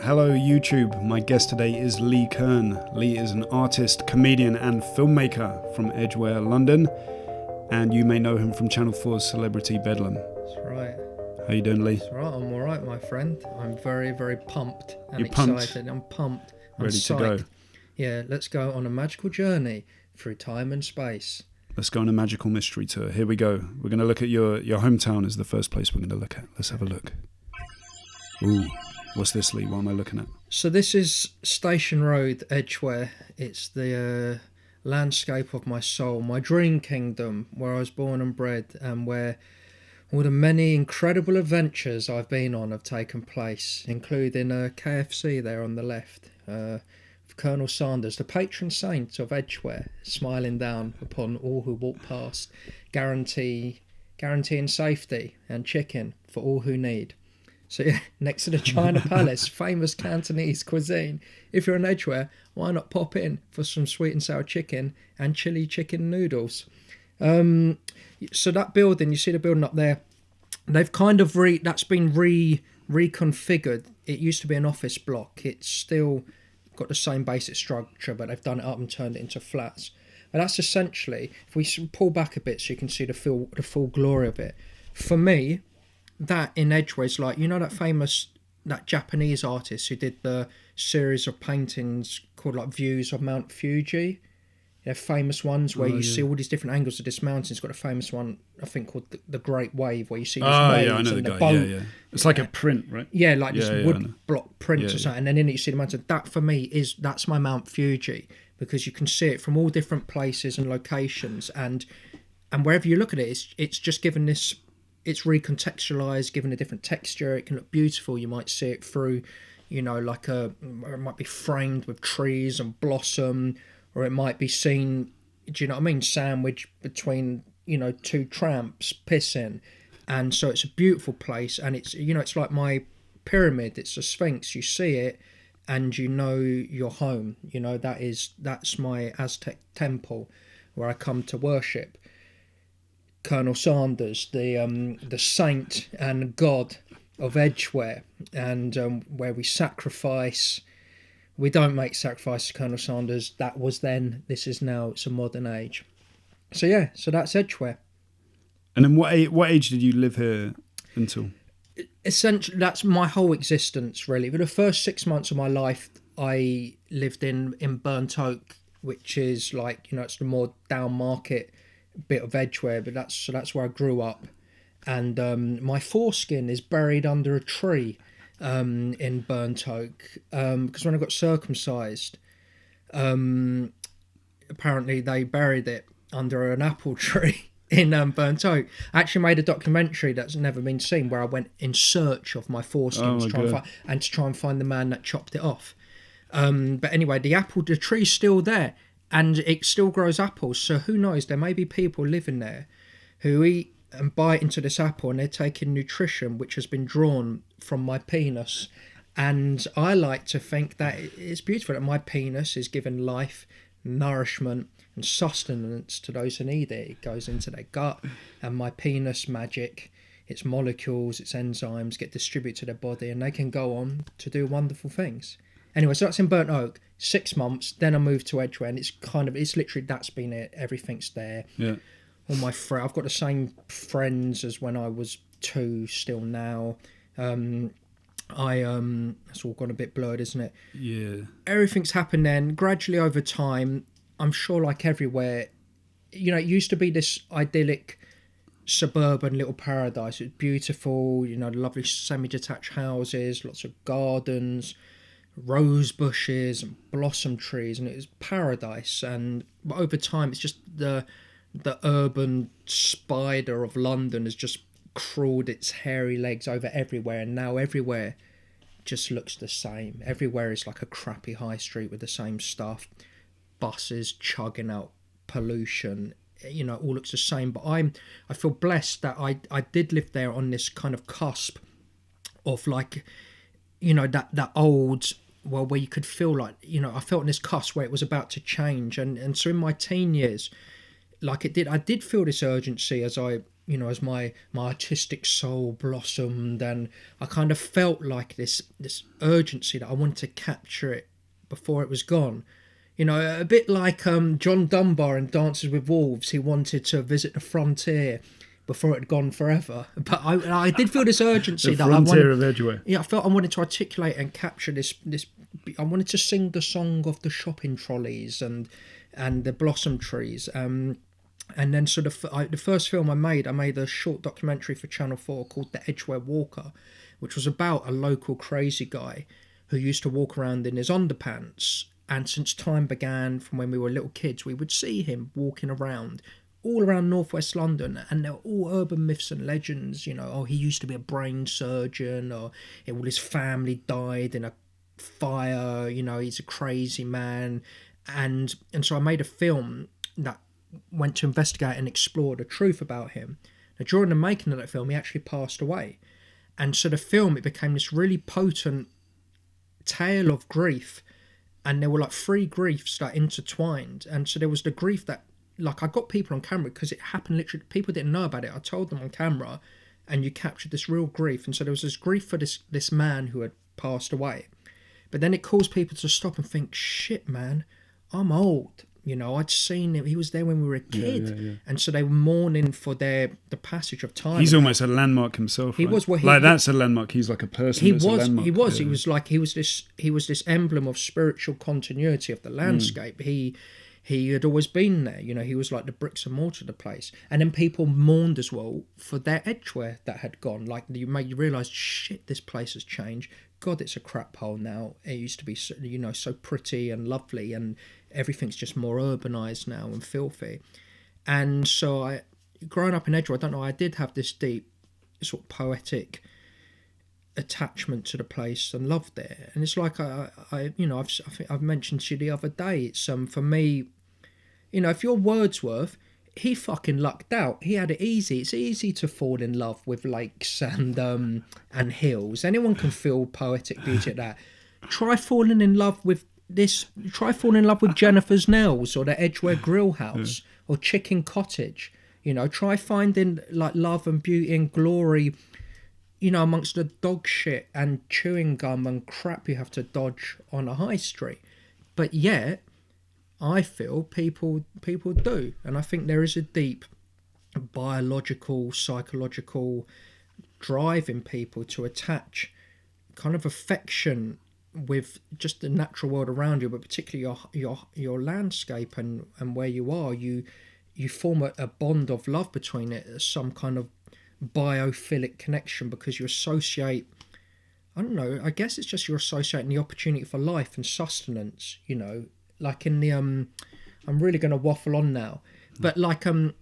Hello YouTube, my guest today is Lee Kern. Lee is an artist, comedian and filmmaker from Edgware, London, and you may know him from Channel 4's celebrity Bedlam. That's right. How you doing, Lee? That's right, I'm alright, my friend. I'm very, very pumped and You're excited. I'm pumped. I'm Ready psyched. to go. Yeah, let's go on a magical journey through time and space. Let's go on a magical mystery tour. Here we go. We're going to look at your hometown is the first place we're going to look at. Let's have a look. Ooh, what's this, Lee? What am I looking at? So this is Station Road, Edgware. It's the landscape of my soul, my dream kingdom, where I was born and bred, and where all the many incredible adventures I've been on have taken place, including KFC there on the left, Colonel Sanders, the patron saint of Edgware, smiling down upon all who walk past, guaranteeing safety and chicken for all who need. So yeah, next to the China Palace, famous Cantonese cuisine. If you're in Edgware, why not pop in for some sweet and sour chicken and chili chicken noodles? So that building, you see the building up there, they've kind of that's been reconfigured. It used to be an office block. It's still got the same basic structure, but they've done it up and turned it into flats. And that's essentially, if we pull back a bit so you can see the full glory of it. For me, that in Edgware is like, you know, that Japanese artist who did the series of paintings called like Views of Mount Fuji. They're famous ones where you see all these different angles of this mountain. It's got a famous one, I think, called the Great Wave, where you see these waves I know and the the guy. boat. Yeah. It's like a print, right? Yeah, like this wood block print or something. And then in it you see the mountain. That for me that's my Mount Fuji, because you can see it from all different places and locations, and wherever you look at it, it's just given this. It's recontextualized, given a different texture. It can look beautiful. You might see it through, you know, like it might be framed with trees and blossom. Or it might be seen, do you know what I mean, sandwiched between, you know, two tramps pissing. And so it's a beautiful place. And it's, you know, it's like my pyramid. It's a sphinx. You see it and you know you're home. You know, that's my Aztec temple where I come to worship Colonel Sanders, the saint and god of Edgware, and where we sacrifice. We don't make sacrifices to Colonel Sanders. That was then. This is now. It's a modern age. So yeah. So that's Edgware. And then what age did you live here until? Essentially, that's my whole existence, really. For the first 6 months of my life, I lived in Burnt Oak, which is like, you know, it's the more down market bit of Edgware. But that's where I grew up, and my foreskin is buried under a tree. In Burnt Oak, because when I got circumcised, apparently they buried it under an apple tree in Burnt Oak. I actually made a documentary that's never been seen, where I went in search of my foreskin to try and find the man that chopped it off. But anyway, the tree's still there and it still grows apples. So who knows? There may be people living there who eat and bite into this apple, and they're taking nutrition which has been drawn from my penis. And I like to think that it's beautiful that my penis is giving life, nourishment and sustenance to those who need it. It goes into their gut, and my penis magic, its molecules, its enzymes get distributed to their body, and they can go on to do wonderful things. Anyway, so that's in Burnt Oak. 6 months, then I moved to Edgware, and it's literally, that's been it. Everything's there. Yeah. All my I've got the same friends as when I was 2 still now. It's all gone a bit blurred, isn't it? Yeah. Everything's happened then. Gradually over time, I'm sure like everywhere, you know, it used to be this idyllic suburban little paradise. It was beautiful, you know, lovely semi-detached houses, lots of gardens, rose bushes and blossom trees, and it was paradise. But over time, it's just the urban spider of London has just crawled its hairy legs over everywhere, and now everywhere just looks the same. Everywhere is like a crappy high street with the same stuff, buses chugging out pollution, you know, all looks the same. But I feel blessed that I did live there on this kind of cusp of, like, you know, that old, well, where you could feel like, you know, I felt on this cusp where it was about to change. And so in my teen years, like I did feel this urgency as I as my artistic soul blossomed, and I kind of felt like this urgency that I wanted to capture it before it was gone. A bit like John Dunbar in Dances with Wolves. He wanted to visit the frontier before it had gone forever. But I did feel this urgency the that frontier of Edgware. Yeah, I felt I wanted to articulate and capture this. I wanted to sing the song of the shopping trolleys and the blossom trees. And then sort of the first film I made a short documentary for Channel 4 called The Edgware Walker, which was about a local crazy guy who used to walk around in his underpants. And since time began, from when we were little kids, we would see him walking around all around northwest London, and they're all urban myths and legends. He used to be a brain surgeon, or all his family died in a fire. He's a crazy man, and so I made a film that went to investigate and explore the truth about him. Now, during the making of that film, he actually passed away, and so the film, it became this really potent tale of grief, and there were like 3 griefs that intertwined. And so there was the grief that, like, I got people on camera because it happened literally, people didn't know about it, I told them on camera, and you captured this real grief. And so there was this grief for this man who had passed away, but then it caused people to stop and think, shit man, I'm old. I'd seen him. He was there when we were a kid, yeah. And so they were mourning for the passage of time. He's almost a landmark himself. He right? was. Well, that's a landmark. He's like a person. He that's was. A landmark. He was. Yeah. He was this emblem of spiritual continuity of the landscape. He had always been there. He was like the bricks and mortar of the place. And then people mourned as well for their Edgware that had gone. Like, you realise, shit, this place has changed. God, it's a crap hole now. It used to be, so pretty and lovely, and everything's just more urbanised now and filthy. And so growing up in Edgware, I don't know, I did have this deep sort of poetic attachment to the place and loved it. And it's like I think I've mentioned to you the other day, it's for me, if you're Wordsworth, he fucking lucked out. He had it easy. It's easy to fall in love with lakes and hills. Anyone can feel poetic beauty at that. Try falling in love with Jennifer's Nails, or the Edgware Grill House, or Chicken Cottage. Try finding like love and beauty and glory, amongst the dog shit and chewing gum and crap you have to dodge on a high street. But yet, I feel people do, and I think there is a deep biological, psychological drive in people to attach kind of affection with just the natural world around you, but particularly your landscape and where you are. You form a bond of love between it, some kind of biophilic connection, because you associate, I don't know, I guess it's just you're associating the opportunity for life and sustenance, like in the I'm really going to waffle on now, but like in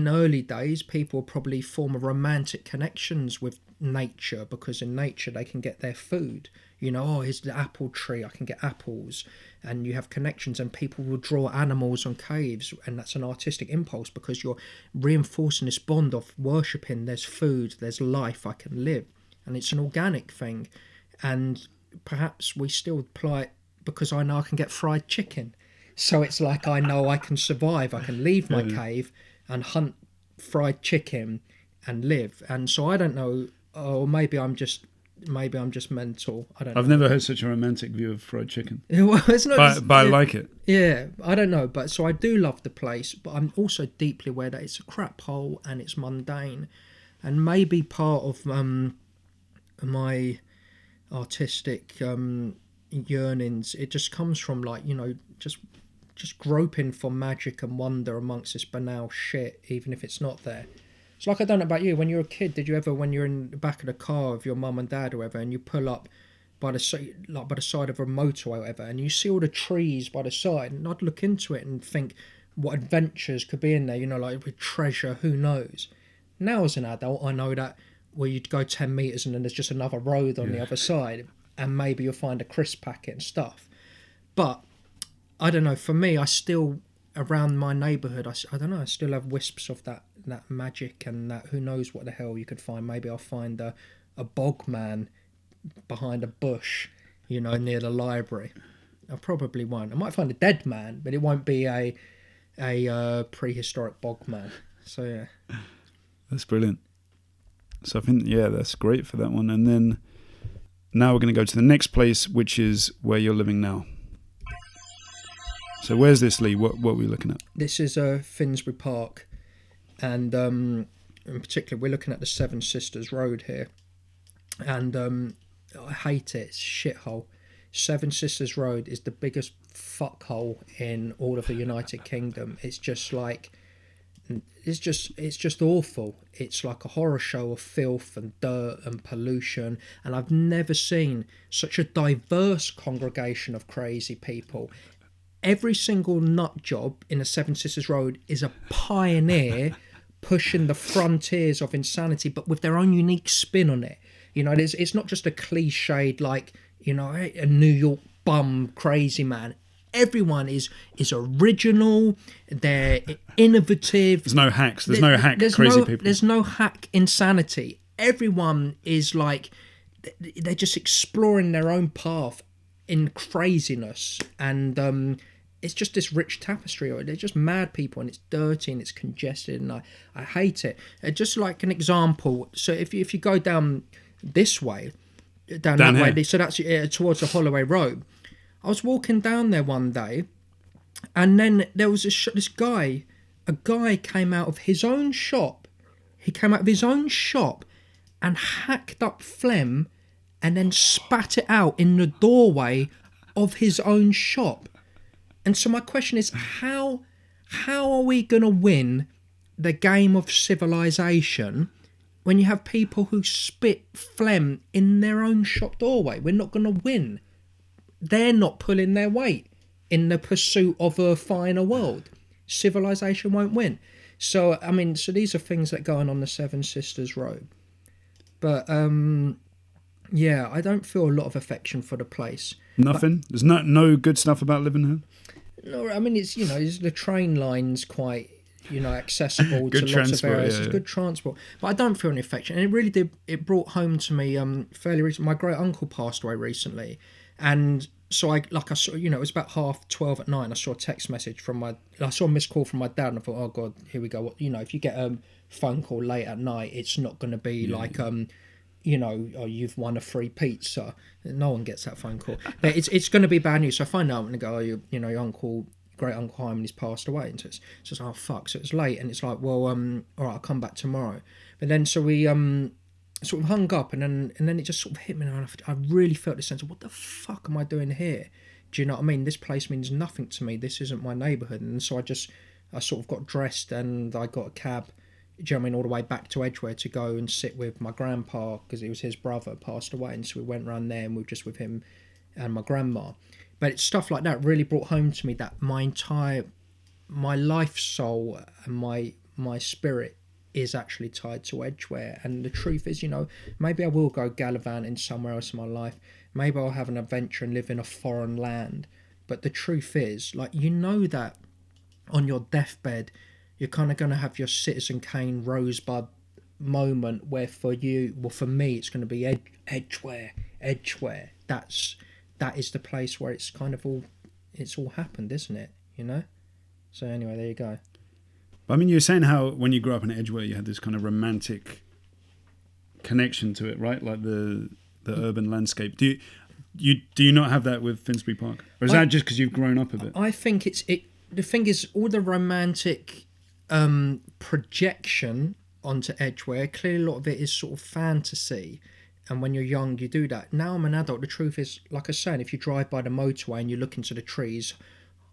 early days, people probably form a romantic connections with nature, because in nature they can get their food. Here's the apple tree, I can get apples, and you have connections, and people will draw animals on caves, and that's an artistic impulse because you're reinforcing this bond of worshipping, there's food, there's life, I can live, and it's an organic thing. And perhaps we still apply it because I know I can get fried chicken, so it's like I know I can survive, I can leave my cave and hunt fried chicken and live. And so I don't know, or maybe I'm just mental. I don't know. I've never heard such a romantic view of fried chicken. Well, it's not, but I like it. Yeah, I don't know. But so I do love the place, but I'm also deeply aware that it's a crap hole and it's mundane. And maybe part of my artistic yearnings, it just comes from like, just groping for magic and wonder amongst this banal shit, even if it's not there. It's like, I don't know about you, when you're a kid, did you ever, when you're in the back of the car of your mum and dad or whatever, and you pull up by the side of a motor or whatever, and you see all the trees by the side, and I'd look into it and think what adventures could be in there, like with treasure, who knows. Now as an adult, I know that where you'd go 10 metres and then there's just another road on the other side, and maybe you'll find a crisp packet and stuff. But I don't know, for me, I still, around my neighbourhood, I don't know, I still have wisps of that magic, and that who knows what the hell you could find. Maybe I'll find a bog man behind a bush, near the library. I probably won't. I might find a dead man, but it won't be a prehistoric bog man. So yeah. That's brilliant. So I think, yeah, that's great for that one. And then now we're going to go to the next place, which is where you're living now. So where's this, Lee? What are we looking at? This is Finsbury Park, and in particular, we're looking at the Seven Sisters Road here. And I hate it. It's a shithole. Seven Sisters Road is the biggest fuckhole in all of the United Kingdom. It's just like, it's just awful. It's like a horror show of filth and dirt and pollution. And I've never seen such a diverse congregation of crazy people. Every single nut job in a Seven Sisters Road is a pioneer pushing the frontiers of insanity, but with their own unique spin on it. You know, it's not just a cliched, like, you know, a New York bum crazy man. Everyone is original. They're innovative. There's no hacks. There's no hack crazy people. There's no hack insanity. Everyone is like, they're just exploring their own path in craziness. And it's just this rich tapestry. They're just mad people, and it's dirty and it's congested, and I hate it. Just like an example. So if you go down this way, down that way, so that's towards the Holloway Road. I was walking down there one day, and then there was this guy. A guy came out of his own shop. He came out of his own shop and hacked up phlegm and then spat it out in the doorway of his own shop. And so my question is, how are we going to win the game of civilization when you have people who spit phlegm in their own shop doorway? We're not going to win. They're not pulling their weight in the pursuit of a finer world. Civilization won't win. So, I mean, these are things that go on the Seven Sisters Road. But, yeah, I don't feel a lot of affection for the place. Nothing? There's no good stuff about living here? No, I mean, it's the train line's quite, accessible to lots of areas. It's good transport. But I don't feel any affection. And it really did, it brought home to me fairly recently. My great uncle passed away recently. And so I saw, it was about 12:30 at night. I saw a text message I saw a missed call from my dad, and I thought, oh God, here we go. If you get a phone call late at night, it's not going to be oh, you've won a free pizza. No one gets that phone call. But it's going to be bad news. So I find out and go, oh, your great uncle Hyman, he's passed away. And so it's oh fuck. So it's late, and it's like, well, all right, I'll come back tomorrow. But then so we sort of hung up, and then it just sort of hit me, and I really felt this sense of, what the fuck am I doing here? Do you know what I mean? This place means nothing to me. This isn't my neighbourhood. And so I sort of got dressed, and I got a cab, do you know what I mean, all the way back to Edgware to go and sit with my grandpa, because it was his brother passed away, and so we went round there and we were just with him and my grandma. But it's stuff like that really brought home to me that my life soul and my spirit is actually tied to Edgware. And the truth is, maybe I will go gallivanting somewhere else in my life. Maybe I'll have an adventure and live in a foreign land. But the truth is, that on your deathbed, you're kind of going to have your Citizen Kane Rosebud moment where for me, it's going to be Edgware. That is the place where it's kind of all happened, isn't it? So anyway, there you go. I mean, you were saying how when you grew up in Edgware, you had this kind of romantic connection to it, right? Like the urban landscape. Do you not have that with Finsbury Park, or is that just because you've grown up a bit? I think the thing is, all the romantic projection onto Edgware, clearly a lot of it is sort of fantasy, and when you're young you do that. Now I'm an adult, the truth is, like I was saying, if you drive by the motorway and you look into the trees,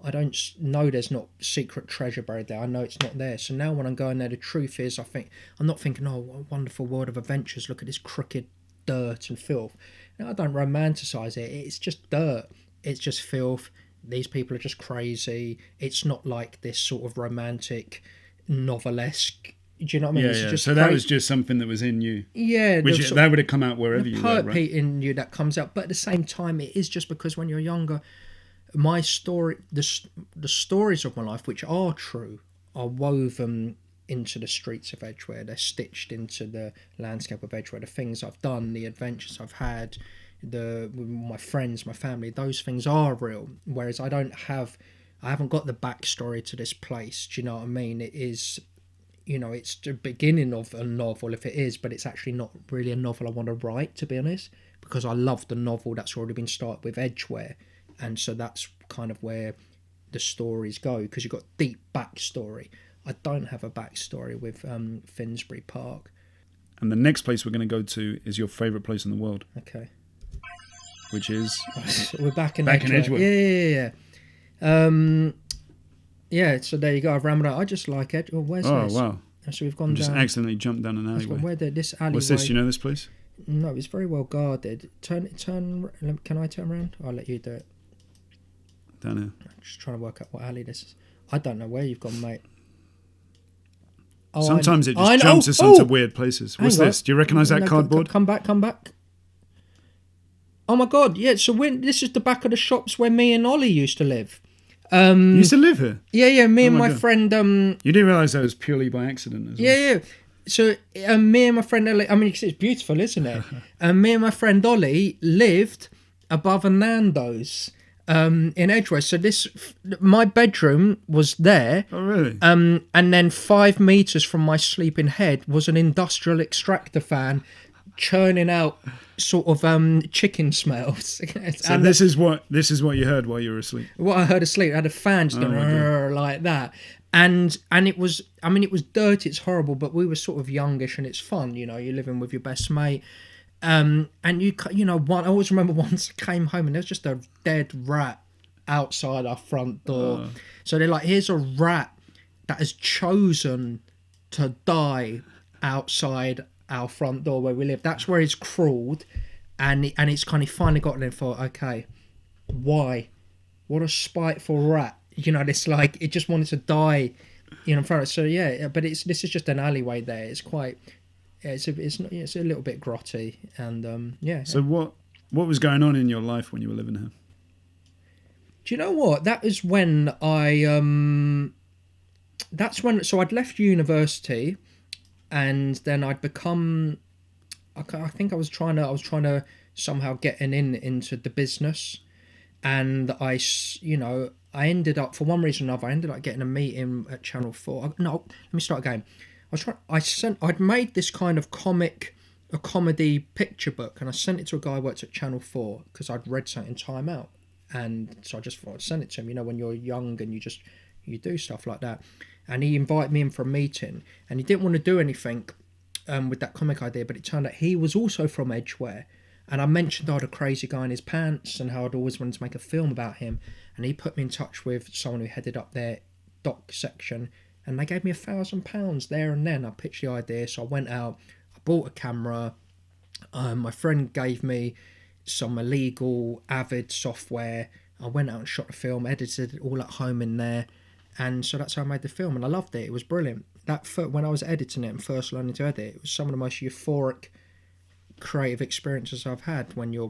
I don't know there's not secret treasure buried there. I know it's not there. So now when I'm going there, the truth is, I'm not thinking, oh, what a wonderful world of adventures, look at this crooked dirt and filth. Now, I don't romanticise it. It's just dirt. It's just filth. These people are just crazy. It's not like this sort of romantic, novelesque. Do you know what I mean? Yeah, yeah. So that was just something that was in you. Yeah. That would have come out wherever you were, right? The poet in you that comes out. But at the same time, it is just because when you're younger, my story, the stories of my life, which are true, are woven into the streets of Edgware. They're stitched into the landscape of Edgware. The things I've done, the adventures I've had, with my friends, my family, those things are real. Whereas I haven't got the backstory to this place. Do you know what I mean? It is, it's the beginning of a novel if it is, but it's actually not really a novel I want to write, to be honest, because I love the novel that's already been started with Edgware, and so that's kind of where the stories go, because you've got deep backstory. I don't have a backstory with Finsbury Park. And the next place we're going to go to is your favourite place in the world. Okay. Which is? We're back in Edgware. Yeah. Yeah, so there you go. I've rambled out. I just like Edgware. Where's this? Oh, wow. So we've gone just down. Accidentally jumped down an alleyway. This alleyway. What's this? Do you know this place? No, it's very well guarded. Turn. Can I turn around? I'll let you do it. Down here. I'm just trying to work out what alley this is. I don't know where you've gone, mate. Oh, sometimes it just jumps us onto weird places. What's this? Do you recognise that cardboard? Come back. Oh my God! Yeah. So this is the back of the shops where me and Ollie used to live. You used to live here? Yeah. Me and my friend. You didn't realise that was purely by accident as well? Yeah. So me and my friend Ollie. I mean, it's beautiful, isn't it? Me and my friend Ollie lived above a Nando's in Edgware. So my bedroom was there. Oh, really? And then 5 meters from my sleeping head was an industrial extractor fan churning out sort of chicken smells. So this is what you heard while you were asleep. What I heard asleep, I had a fan just going like that, and it was dirty, it's horrible, but we were sort of youngish and it's fun, you're living with your best mate, and I always remember once I came home and there was just a dead rat outside our front door. So they're like, here's a rat that has chosen to die outside our front door where we live. That's where it's crawled, and it's kind of finally got there and thought, okay, why? What a spiteful rat. It's like it just wanted to die in front of it. So yeah, but this is just an alleyway there. It's quite it's a little bit grotty, and yeah. So what was going on in your life when you were living here? Do you know what? That is when so I'd left university. And then I'd become, I think I was trying to somehow get into the business, and I ended up, for one reason or another, I ended up getting a meeting at Channel 4. No, let me start again. I'd made this kind of a comedy picture book, and I sent it to a guy who worked at Channel 4 because I'd read something in Time Out, and so I just thought I'd send it to him. When you're young and you do stuff like that. And he invited me in for a meeting, and he didn't want to do anything with that comic idea, but it turned out he was also from Edgware, and I mentioned I had a crazy guy in his pants and how I'd always wanted to make a film about him, and he put me in touch with someone who headed up their doc section, and they gave me £1,000 there and then. I pitched the idea, so I went out, I bought a camera, my friend gave me some illegal Avid software, I went out and shot the film, edited it all at home in there. And so that's how I made the film, and I loved it. It was brilliant. When I was editing it and first learning to edit, it was some of the most euphoric creative experiences I've had, when you're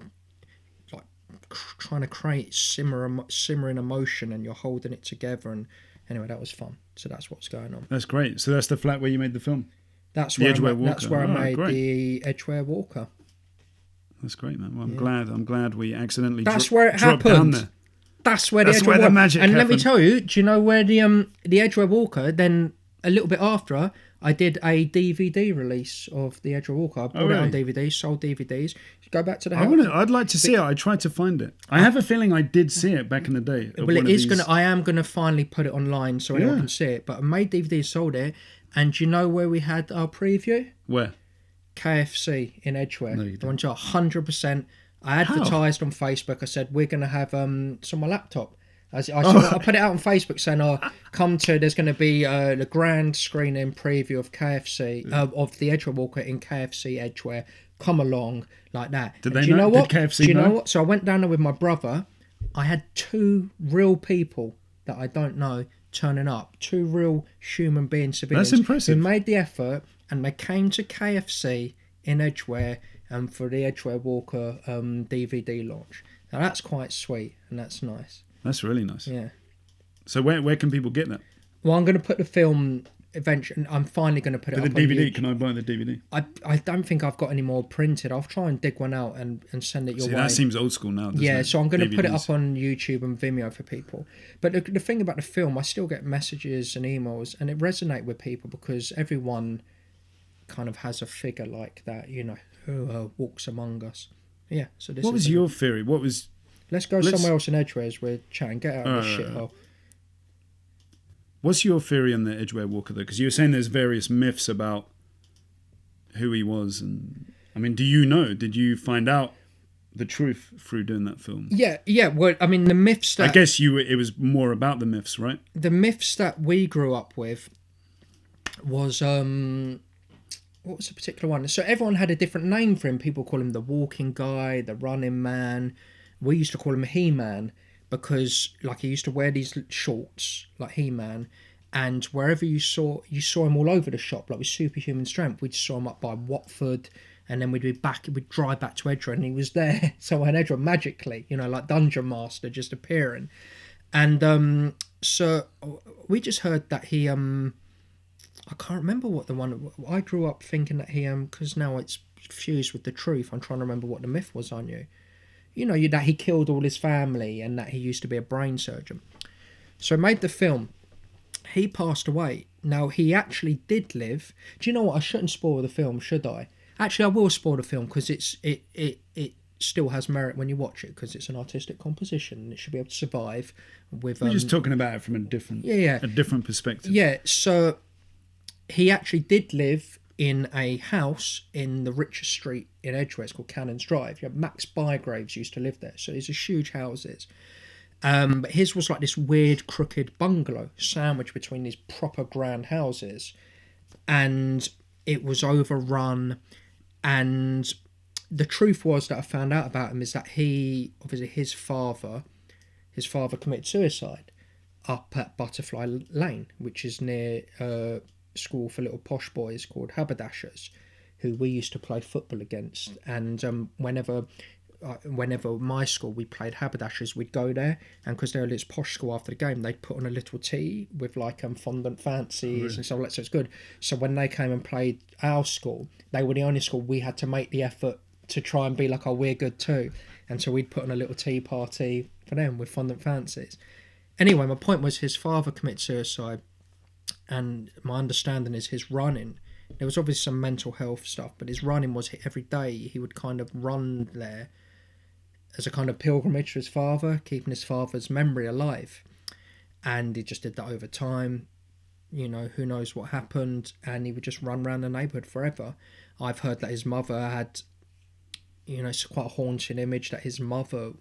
like trying to create simmering emotion and you're holding it together. And anyway, that was fun. So that's what's going on. That's great. So that's the flat where you made the film? That's where I made the Edgware Walker. That's great, man. Well, I'm glad we accidentally dropped happened. Down there. That's where the magic happened. Let me tell you, do you know where the Edgware Walker, then a little bit after, I did a DVD release of the Edgware Walker. I bought it on DVD, sold DVDs. Go back to the house. I'd like to see it. I tried to find it. I have a feeling I did see it back in the day. Well, I am going to finally put it online so anyone can see it. But I made DVDs, sold it. And do you know where we had our preview? Where? KFC in Edgware. No, you don't. 100%. I advertised on Facebook. I said, we're going to have it's on my laptop. I put it out on Facebook saying, there's going to be the grand screening preview of KFC, of the Edgware Walker in KFC Edgware. Come along, like that. Did they know what? Did KFC know? Do you know what? So I went down there with my brother. I had 2 real people that I don't know turning up. 2 real human beings, civilians. That's impressive. Who made the effort, and they came to KFC in Edgware for the Edgware Walker DVD launch. Now that's quite sweet, and that's nice. That's really nice. Yeah. So where can people get that? Well, I'm going to put the film eventually, I'm finally going to put it But up the on DVD, YouTube. can I buy the DVD? I don't think I've got any more printed. I'll try and dig one out and send it your way. That seems old school now, doesn't Yeah, it? so I'm going to put it DVDs. up on YouTube and Vimeo for people. But the thing about the film, I still get messages and emails, and it resonates with people because everyone kind of has a figure like that, you know, who walks among us. Yeah, so this What was your theory? Let's go somewhere else in Edgware as we're chatting. Get out of this shithole. What's your theory on the Edgware Walker, though? Because you were saying there's various myths about who he was. And I mean, do you know? Did you find out the truth through doing that film? Yeah. Well, I mean, the myths that... I guess it was more about the myths, right? The myths that we grew up with was... what was the particular one? So everyone had a different name for him. People call him the walking guy, the running man. We used to call him He-Man because, like, he used to wear these shorts like He-Man, and wherever you saw him all over the shop, like with superhuman strength. We'd saw him up by Watford, and then we'd drive back to Edinburgh, and he was there. So in Edinburgh, magically, you know, like Dungeon Master just appearing, and so we just heard that he I can't remember what the one... I grew up thinking that he... because now it's fused with the truth. I'm trying to remember what the myth was on you. You know, that he killed all his family and that he used to be a brain surgeon. So I made the film. He passed away. Now, he actually did live... Do you know what? I shouldn't spoil the film, should I? Actually, I will spoil the film because it still has merit when you watch it because it's an artistic composition and it should be able to survive with... We're just talking about it from a different perspective. Yeah, so... He actually did live in a house in the richest street in Edgware. It's called Cannon's Drive. You have Max Bygraves used to live there. So these are huge houses. But his was like this weird, crooked bungalow sandwiched between these proper grand houses. And it was overrun. And the truth was that I found out about him is that his father committed suicide up at Butterfly Lane, which is near... school for little posh boys called haberdashers who we used to play football against, and whenever my school we played haberdashers, we'd go there, and because they were this posh school, after the game they'd put on a little tea with like fondant fancies and stuff like that, so it's good. So when they came and played our school, they were the only school we had to make the effort to try and be like, oh, we're good too, and so we'd put on a little tea party for them with fondant fancies. Anyway, my point was his father committed suicide. And my understanding is his running, there was obviously some mental health stuff, but his running was every day he would kind of run there as a kind of pilgrimage to his father, keeping his father's memory alive. And he just did that over time. You know, who knows what happened, and he would just run around the neighbourhood forever. I've heard that his mother had, you know, it's quite a haunting image that his mother,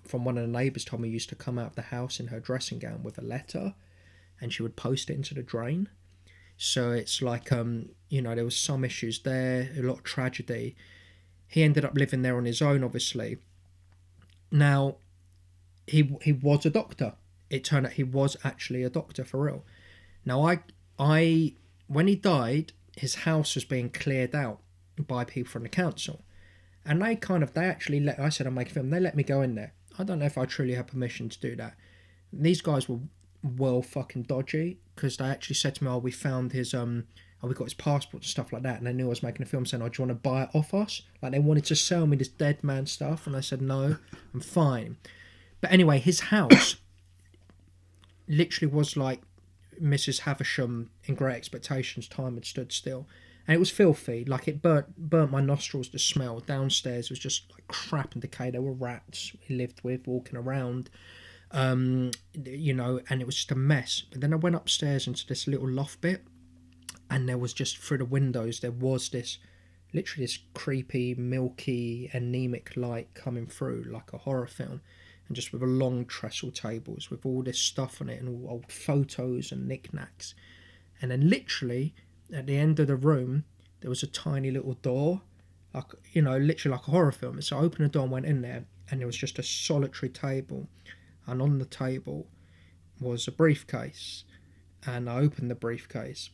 from one of the neighbours, told me, used to come out of the house in her dressing gown with a letter, and she would post it into the drain. So it's like, you know, there was some issues there, a lot of tragedy. He ended up living there on his own, obviously. Now, he was a doctor. It turned out he was actually a doctor for real. Now, I when he died, his house was being cleared out by people from the council. And they actually let... I said, I'll make a film. They let me go in there. I don't know if I truly had permission to do that. These guys were well fucking dodgy, because they actually said to me, we found his we got his passport and stuff like that, and they knew I was making a film, saying, do you want to buy it off us? Like, they wanted to sell me this dead man stuff, and I said no, I'm fine. But anyway, his house literally was like Mrs. Havisham in Great Expectations. Time had stood still, and it was filthy. Like, it burnt my nostrils, the smell. Downstairs was just like crap and decay. There were rats he lived with walking around. You know, and it was just a mess. But then I went upstairs into this little loft bit, and there was just, through the windows, there was this creepy, milky, anemic light coming through like a horror film, and just with a long trestle tables with all this stuff on it and all old photos and knickknacks. And then literally at the end of the room there was a tiny little door, like, you know, literally like a horror film. So I opened the door and went in there, and there was just a solitary table. And on the table was a briefcase. And I opened the briefcase,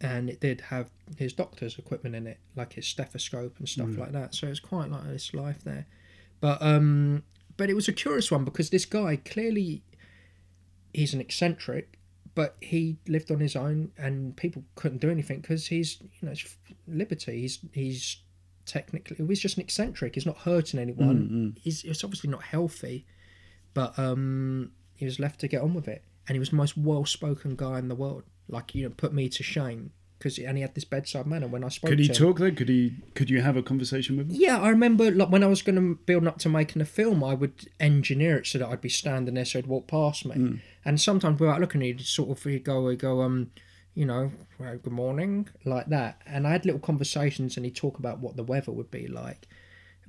and it did have his doctor's equipment in it, like his stethoscope and stuff like that. So it's quite like this life there. But it was a curious one, because this guy, clearly he's an eccentric, but he lived on his own, and people couldn't do anything because he's, it's liberty. He's technically, he's just an eccentric. He's not hurting anyone. It's obviously not healthy, but he was left to get on with it, and he was the most well-spoken guy in the world. Like, put me to shame. And he had this bedside manner when I spoke to him. Could he talk though? Could you have a conversation with him? Yeah, I remember like when I was going to build up to making a film, I would engineer it so that I'd be standing there so he'd walk past me. And sometimes without looking, he'd go, well, good morning, like that. And I had little conversations and he'd talk about what the weather would be like.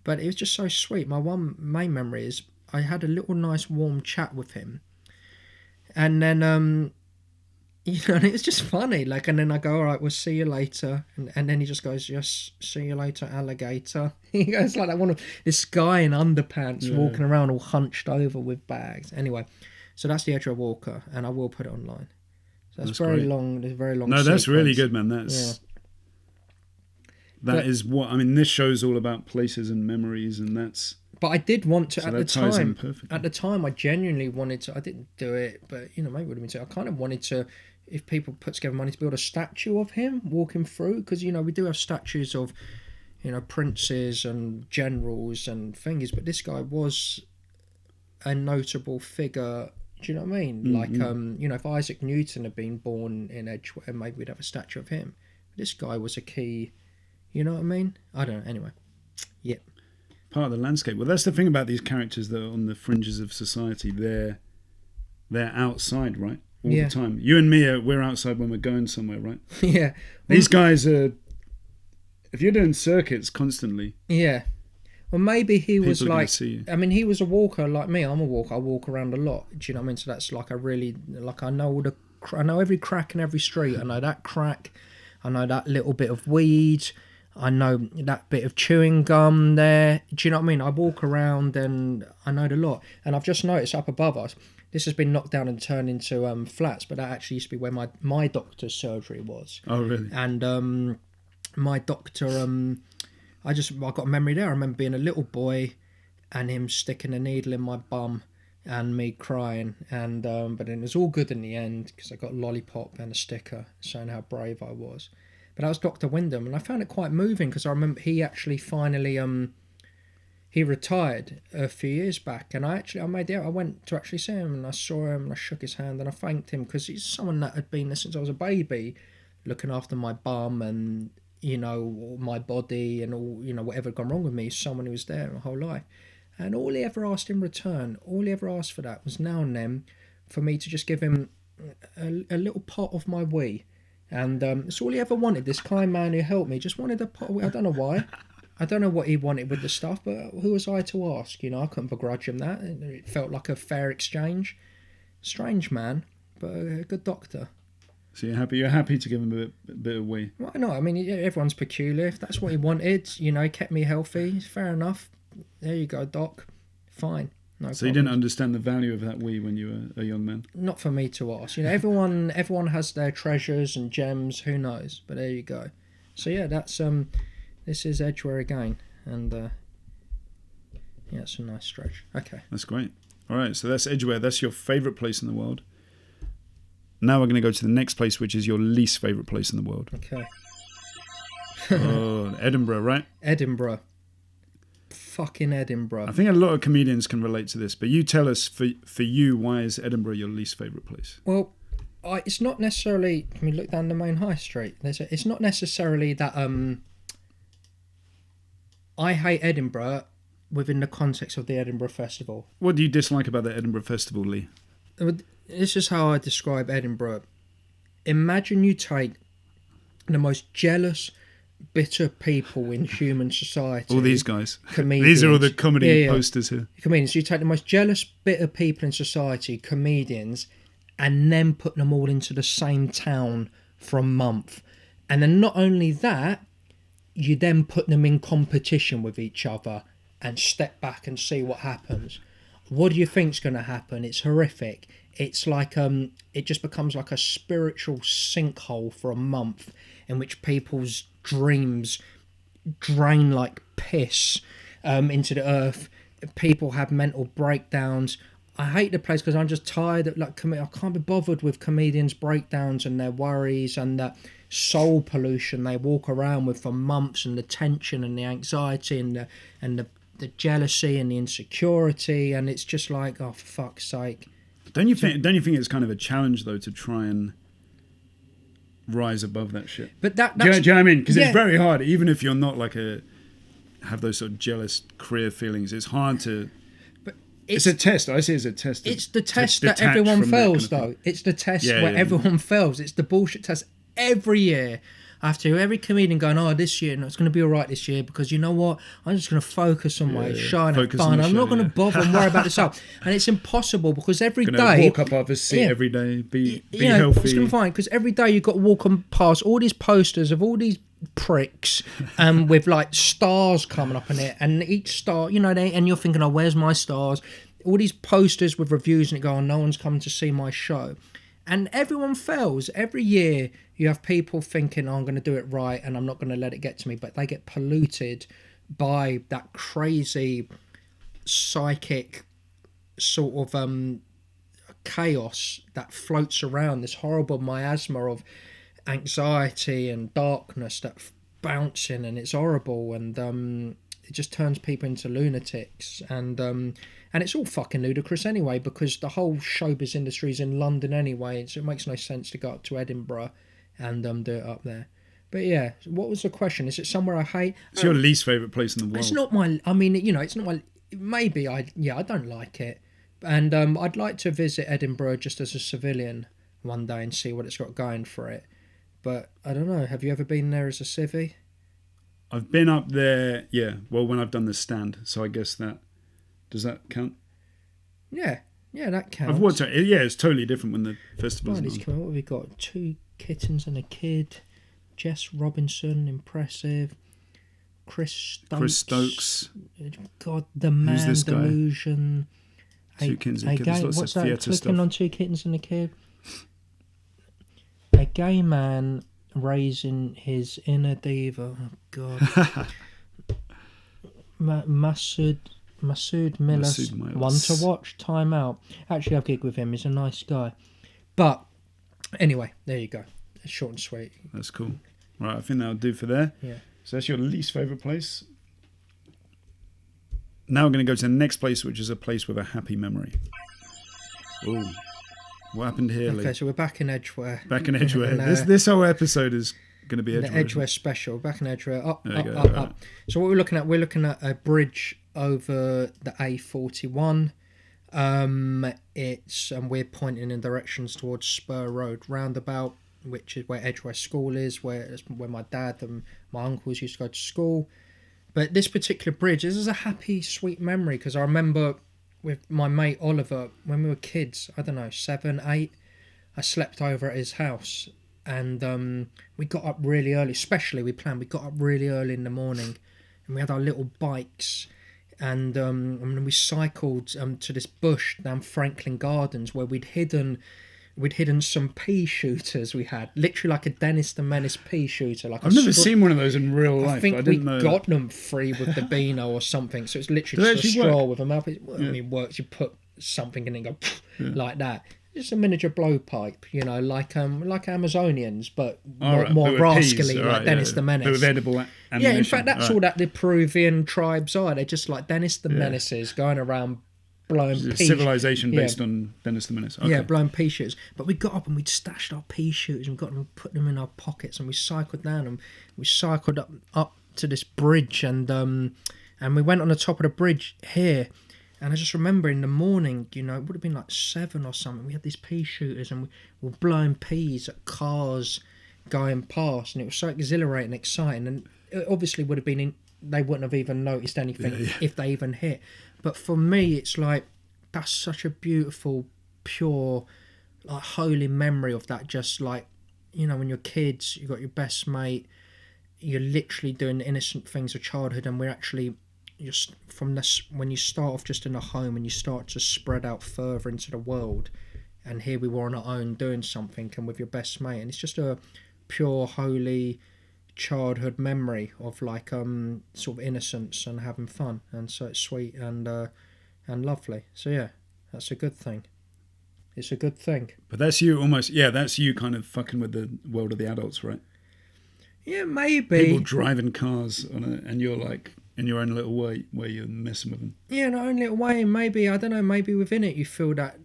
But it was just so sweet. My one main memory is I had a little nice warm chat with him. And then... and it was just funny, and then I go, all right, we'll see you later, and then he just goes, yes, see you later, alligator. He goes like that, this guy in underpants walking around all hunched over with bags. Anyway, so that's the Edgware Walker, and I will put it online. So that's very great. Long. There's very long. No, sequence. That's really good, man. That is what I mean. This show's all about places and memories, and that's. But I did want to, at the time. At the time, I genuinely wanted to. I didn't do it, but maybe it would have been too. I kind of wanted to. If people put together money to build a statue of him walking through, because we do have statues of princes and generals and things, but this guy was a notable figure. Do you know what I mean? Like if Isaac Newton had been born in Edgware, maybe we'd have a statue of him. This guy was a key. You know what I mean? I don't know. Anyway, yep. Part of the landscape. Well, that's the thing about these characters that are on the fringes of society. They're outside, right? All the time. You and me, we're outside when we're going somewhere, right? Yeah. These guys are... If you're doing circuits constantly... Yeah. Well, maybe he was like... See you. I mean, he was a walker like me. I'm a walker. I walk around a lot. Do you know what I mean? So that's like a really... Like, I know every crack in every street. I know that crack. I know that little bit of weed. I know that bit of chewing gum there. Do you know what I mean? I walk around and I know the lot. And I've just noticed up above us... This has been knocked down and turned into flats, but that actually used to be where my doctor's surgery was. Oh, really? And my doctor, I got a memory there. I remember being a little boy and him sticking a needle in my bum and me crying. And but then it was all good in the end because I got a lollipop and a sticker showing how brave I was. But that was Dr. Wyndham, and I found it quite moving because I remember he actually finally... He retired a few years back, and I went to actually see him, and I saw him, and I shook his hand, and I thanked him because he's someone that had been there since I was a baby, looking after my bum and my body and all whatever had gone wrong with me. Someone who was there my whole life, and all he ever asked in return, all he ever asked for that was now and then for me to just give him a little pot of my wee, and it's all he ever wanted. This kind man who helped me just wanted a pot of wee. I don't know why. I don't know what he wanted with the stuff, but who was I to ask? I couldn't begrudge him that. It felt like a fair exchange. Strange man, but a good doctor. So you're happy to give him a bit of wee? Why not? I mean, everyone's peculiar. If that's what he wanted, kept me healthy, fair enough. There you go, doc. Fine. No so problem. You didn't understand the value of that wee when you were a young man? Not for me to ask. Everyone has their treasures and gems. Who knows? But there you go. So yeah, that's This is Edgware again, and it's a nice stretch. Okay. That's great. All right, so that's Edgware. That's your favourite place in the world. Now we're going to go to the next place, which is your least favourite place in the world. Okay. Oh, Edinburgh, right? Edinburgh. Fucking Edinburgh. I think a lot of comedians can relate to this, but you tell us, for you, why is Edinburgh your least favourite place? Well, it's not necessarily... Can we look down the main high street? It's not necessarily that... I hate Edinburgh within the context of the Edinburgh Festival. What do you dislike about the Edinburgh Festival, Lee? This is how I describe Edinburgh. Imagine you take the most jealous, bitter people in human society. All these guys. Comedians. These are all the comedy posters here. Comedians. You take the most jealous, bitter people in society, comedians, and then put them all into the same town for a month. And then not only that, you then put them in competition with each other and step back and see what happens. What do you think's going to happen? It's horrific. It's like it just becomes like a spiritual sinkhole for a month in which people's dreams drain like piss into the earth. People have mental breakdowns. I hate the place because I'm just tired of like I can't be bothered with comedians' breakdowns and their worries and that soul pollution they walk around with for months, and the tension and the anxiety and the jealousy and the insecurity, and it's just like, oh, for fuck's sake. Don't you think it's kind of a challenge though to try and rise above that shit? But do you know what I mean? Because it's very hard, even if you're not like have those sort of jealous career feelings. It's hard to. It's a test. I see it as a test. It's the test that everyone fails, though. It's the test where everyone fails. It's the bullshit test every year. After every comedian going, oh, this year, no, it's going to be all right this year because you know what? I'm just going to focus on my show and have fun. I'm not going to bother and worry about this stuff. And it's impossible because every day... walk up off a seat every day, be healthy. It's going to be fine because every day you've got to walk on past all these posters of all these pricks with like stars coming up in it, and each star, you know, and you're thinking, oh, where's my stars? All these posters with reviews, and it go, oh, no one's coming to see my show. And everyone fails. Every year you have people thinking, oh, I'm going to do it right and I'm not going to let it get to me, but they get polluted by that crazy psychic sort of chaos that floats around, this horrible miasma of anxiety and darkness that's bouncing, and it's horrible, and it just turns people into lunatics, and it's all fucking ludicrous anyway because the whole showbiz industry is in London anyway, so it makes no sense to go up to Edinburgh and do it up there. But yeah, what was the question? Is it somewhere I hate? It's your least favourite place in the world. It's not my... I mean, you know, it's not my... Maybe I don't like it, and I'd like to visit Edinburgh just as a civilian one day and see what it's got going for it. But I don't know. Have you ever been there as a civvy? I've been up there, yeah. Well, when I've done the stand, so I guess that... Does that count? Yeah, that counts. I've watched it. Yeah, it's totally different when the festival's on. What have we got? 2 kittens and a kid. Jess Robinson, impressive. Chris Stokes. God, the man Who's this guy? Delusion. 2 kittens and a kid. What's that? Clicking stuff. On 2 kittens and a kid. A gay man raising his inner diva. Oh God. Masood Miller, one to watch. Time out. Actually, I've gigged with him. He's a nice guy. But anyway, there you go. It's short and sweet. That's cool. Right, I think that'll do for there. Yeah. So that's your least favourite place. Now we're going to go to the next place, which is a place with a happy memory. Ooh. What happened here, Lee? Okay, so we're back in Edgware. Back in Edgware. And, this whole episode is going to be Edgware. The Edgware special. Back in Edgware. Up. So what we're looking at a bridge over the A41. We're pointing in directions towards Spur Road roundabout, which is where Edgware School is, where my dad and my uncles used to go to school. But this particular bridge, this is a happy, sweet memory because I remember with my mate Oliver, when we were kids, I don't know, 7, 8, I slept over at his house, and we got up really early, we got up really early in the morning, and we had our little bikes, and we cycled to this bush down Franklin Gardens where we'd hidden some pea shooters. We had literally like a Dennis the Menace pea shooter. I've never seen one of those in real life. I think I didn't know got them free with the Beano or something. So it's literally just a straw with a mouth. I mean, it works. You put something in and go like that. Just a miniature blowpipe, you know, like Amazonians, but more rascally, like Dennis the Menace. But with edible ammunition. Yeah, in fact, that's all that the Peruvian tribes are. They're just like Dennis the Menaces going around blowing pea. Civilization based on Dennis the Menace. Okay. Yeah, blowing pea shooters. But we got up and we'd stashed our pea shooters and put them in our pockets, and we cycled down and we cycled up to this bridge, and we went on the top of the bridge here. And I just remember in the morning, you know, it would have been like 7 or something. We had these pea shooters and we were blowing peas at cars going past, and it was so exhilarating, exciting. And it obviously would have been they wouldn't have even noticed anything if they even hit. But for me, it's like that's such a beautiful, pure, like holy memory of that. Just like, you know, when you're kids, you got your best mate, you're literally doing innocent things of childhood, and we're actually. Just from this, when you start off just in a home and you start to spread out further into the world, and here we were on our own doing something and with your best mate, and it's just a pure holy childhood memory of like sort of innocence and having fun, and so it's sweet and lovely. So yeah, That's a good thing. It's a good thing. But that's you almost. Yeah, that's you kind of fucking with the world of the adults, right? Yeah, maybe. People driving cars and you're like in your own little way where you're messing with them. Yeah, in our own little way. Maybe, I don't know. Maybe within it you feel that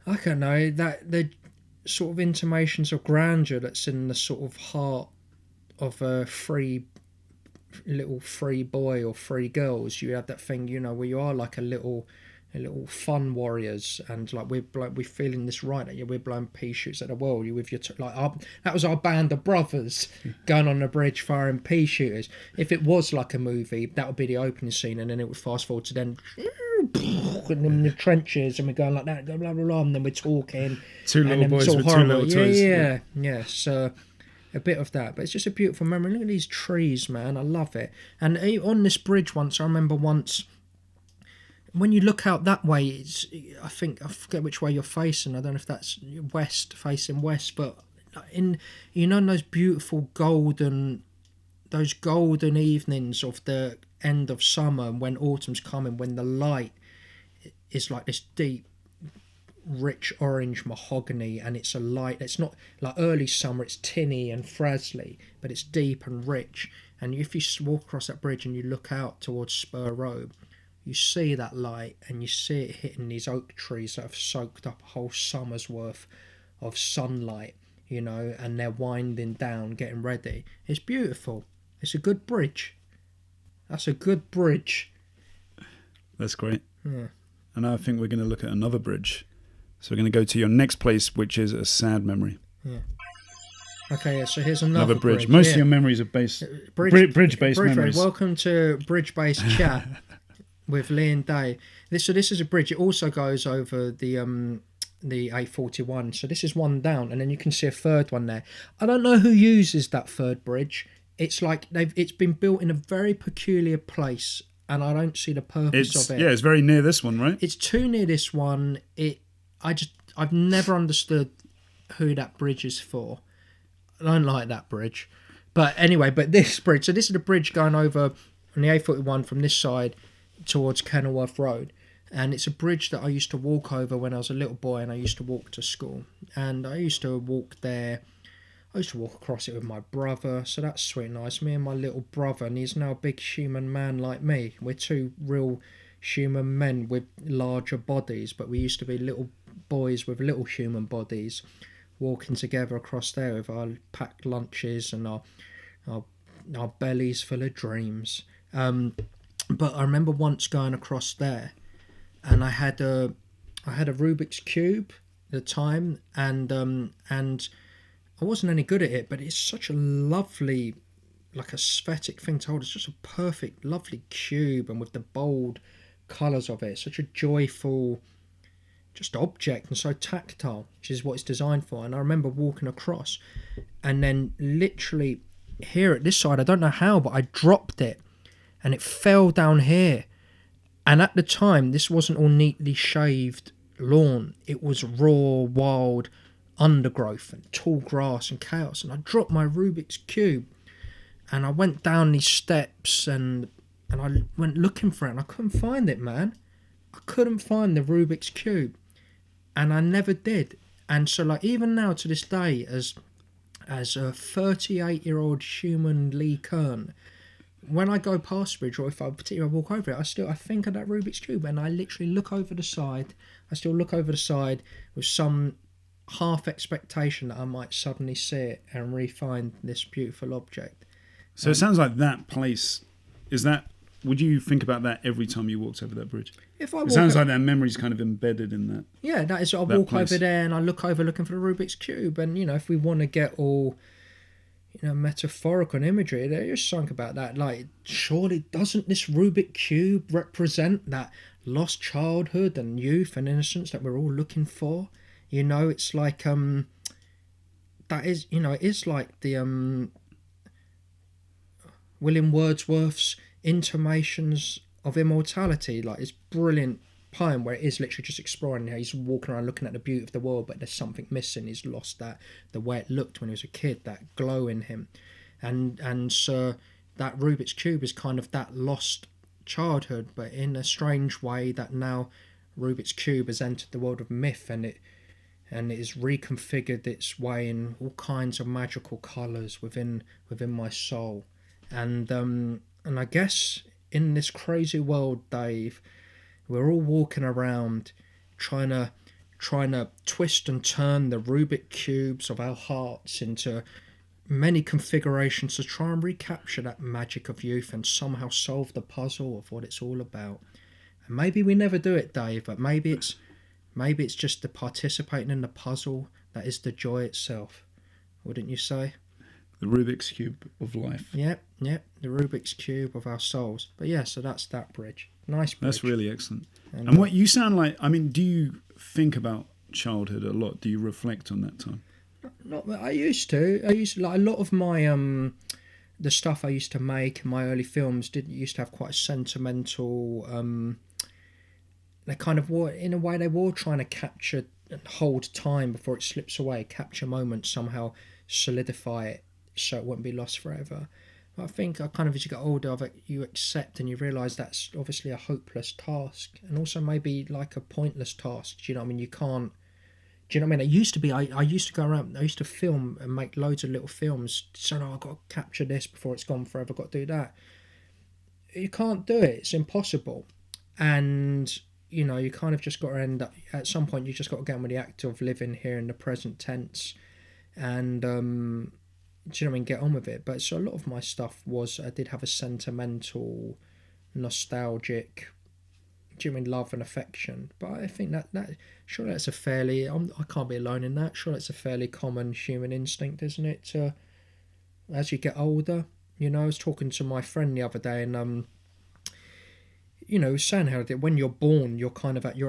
I don't know, that the sort of intimations of grandeur that's in the sort of heart of a little free boy or free girls. You have that thing, where you are like a little fun warriors, and we're feeling this right. We're blowing pea shoots at the world. You with your that was our band of brothers going on the bridge firing pea shooters. If it was like a movie, that would be the opening scene, and then it would fast forward to then in the trenches, and we're going like that, blah blah blah, and then we're talking. Two little boys with two little toys. Yeah. So a bit of that, but it's just a beautiful memory. Look at these trees, man. I love it. And on this bridge once, I remember once. When you look out that way, I forget which way you're facing. I don't know if that's facing west, but in those beautiful golden evenings of the end of summer, and when autumn's coming, when the light is like this deep, rich orange mahogany, and it's a light. It's not like early summer; it's tinny and frazzly, but it's deep and rich. And if you walk across that bridge and you look out towards Spur Road, you see that light, and you see it hitting these oak trees that have soaked up a whole summer's worth of sunlight, and they're winding down, getting ready. It's beautiful. It's a good bridge. That's a good bridge. That's great. Yeah. And I think we're going to look at another bridge. So we're going to go to your next place, which is a sad memory. Yeah. Okay, yeah, so here's another bridge. Most of your memories are based... Bridge-based memories. Welcome to Bridge-Based Chat. With Lee and Day. This is a bridge. It also goes over the A41. So this is one down, and then you can see a third one there. I don't know who uses that third bridge. It's like it's been built in a very peculiar place, and I don't see the purpose of it. Yeah, it's very near this one, right? It's too near this one. I've never understood who that bridge is for. I don't like that bridge. But anyway, this bridge. So this is the bridge going over on the A41 from this side towards Kenilworth Road, and it's a bridge that I used to walk over when I was a little boy, and I used to walk to school, and I used to walk there. I used to walk across it with my brother, so that's sweet and nice. Me and my little brother, and he's now a big human man like me. We're two real human men with larger bodies, but we used to be little boys with little human bodies walking together across there with our packed lunches and our bellies full of dreams. But I remember once going across there, and I had a Rubik's Cube at the time, and I wasn't any good at it, but it's such a lovely, like, aesthetic thing to hold. It's just a perfect, lovely cube, and with the bold colours of it, such a joyful, just object, and so tactile, which is what it's designed for. And I remember walking across, and then literally here at this side, I don't know how, but I dropped it. And it fell down here. And at the time, this wasn't all neatly shaved lawn. It was raw, wild undergrowth and tall grass and chaos. And I dropped my Rubik's Cube. And I went down these steps and I went looking for it. And I couldn't find it, man. I couldn't find the Rubik's Cube. And I never did. And so, like, even now to this day, as a 38-year-old human Lee Kern, when I go past the bridge, or if I particularly walk over it, I think of that Rubik's Cube, and I literally look over the side. I still look over the side with some half expectation that I might suddenly see it and re-find this beautiful object. So it sounds like that place, would you think about that every time you walked over that bridge? It sounds like that memory's kind of embedded in that. Yeah, that is. I walk over there and I look over looking for the Rubik's Cube, and if we want to get all metaphorical and imagery, they just think about that. Like, surely doesn't this Rubik Cube represent that lost childhood and youth and innocence that we're all looking for? It's like that is it is like the William Wordsworth's Intimations of Immortality, like this brilliant poem where it is literally just exploring how he's walking around looking at the beauty of the world, but there's something missing. He's lost that, the way it looked when he was a kid, that glow in him, and so that Rubik's Cube is kind of that lost childhood, but in a strange way that now Rubik's Cube has entered the world of myth, and it has reconfigured its way in all kinds of magical colours within my soul. And I guess in this crazy world, Dave, we're all walking around trying to twist and turn the Rubik cubes of our hearts into many configurations to try and recapture that magic of youth and somehow solve the puzzle of what it's all about. And maybe we never do it, Dave, but maybe it's just the participating in the puzzle that is the joy itself. Wouldn't you say? The Rubik's Cube of life. Yep, the Rubik's Cube of our souls. But yeah, so that's that bridge. Nice bridge. That's really excellent. And what you sound like, I mean, do you think about childhood a lot? Do you reflect on that time? Not I used to like a lot of my the stuff I used to make in my early films used to have quite a sentimental they kind of were, in a way, they were trying to capture and hold time before it slips away, capture moments, somehow solidify it so it won't be lost forever. But I think as you get older, you accept and you realise that's obviously a hopeless task, and also maybe like a pointless task. Do you know what I mean? You can't. Do you know what I mean? It used to be, I used to go around, I used to film and make loads of little films. So, no, I've got to capture this before it's gone forever, I've got to do that. You can't do it, it's impossible. And, you know, you kind of just got to end up, at some point, you just got to get on with the act of living here in the present tense. And, do you know what I mean? Get on with it. But so a lot of my stuff I did have a sentimental, nostalgic, do you mean love and affection? But I think that surely that's a fairly, I can't be alone in that. Surely it's a fairly common human instinct, isn't it? To, as you get older, you know, I was talking to my friend the other day, and you know, saying how when you're born, you're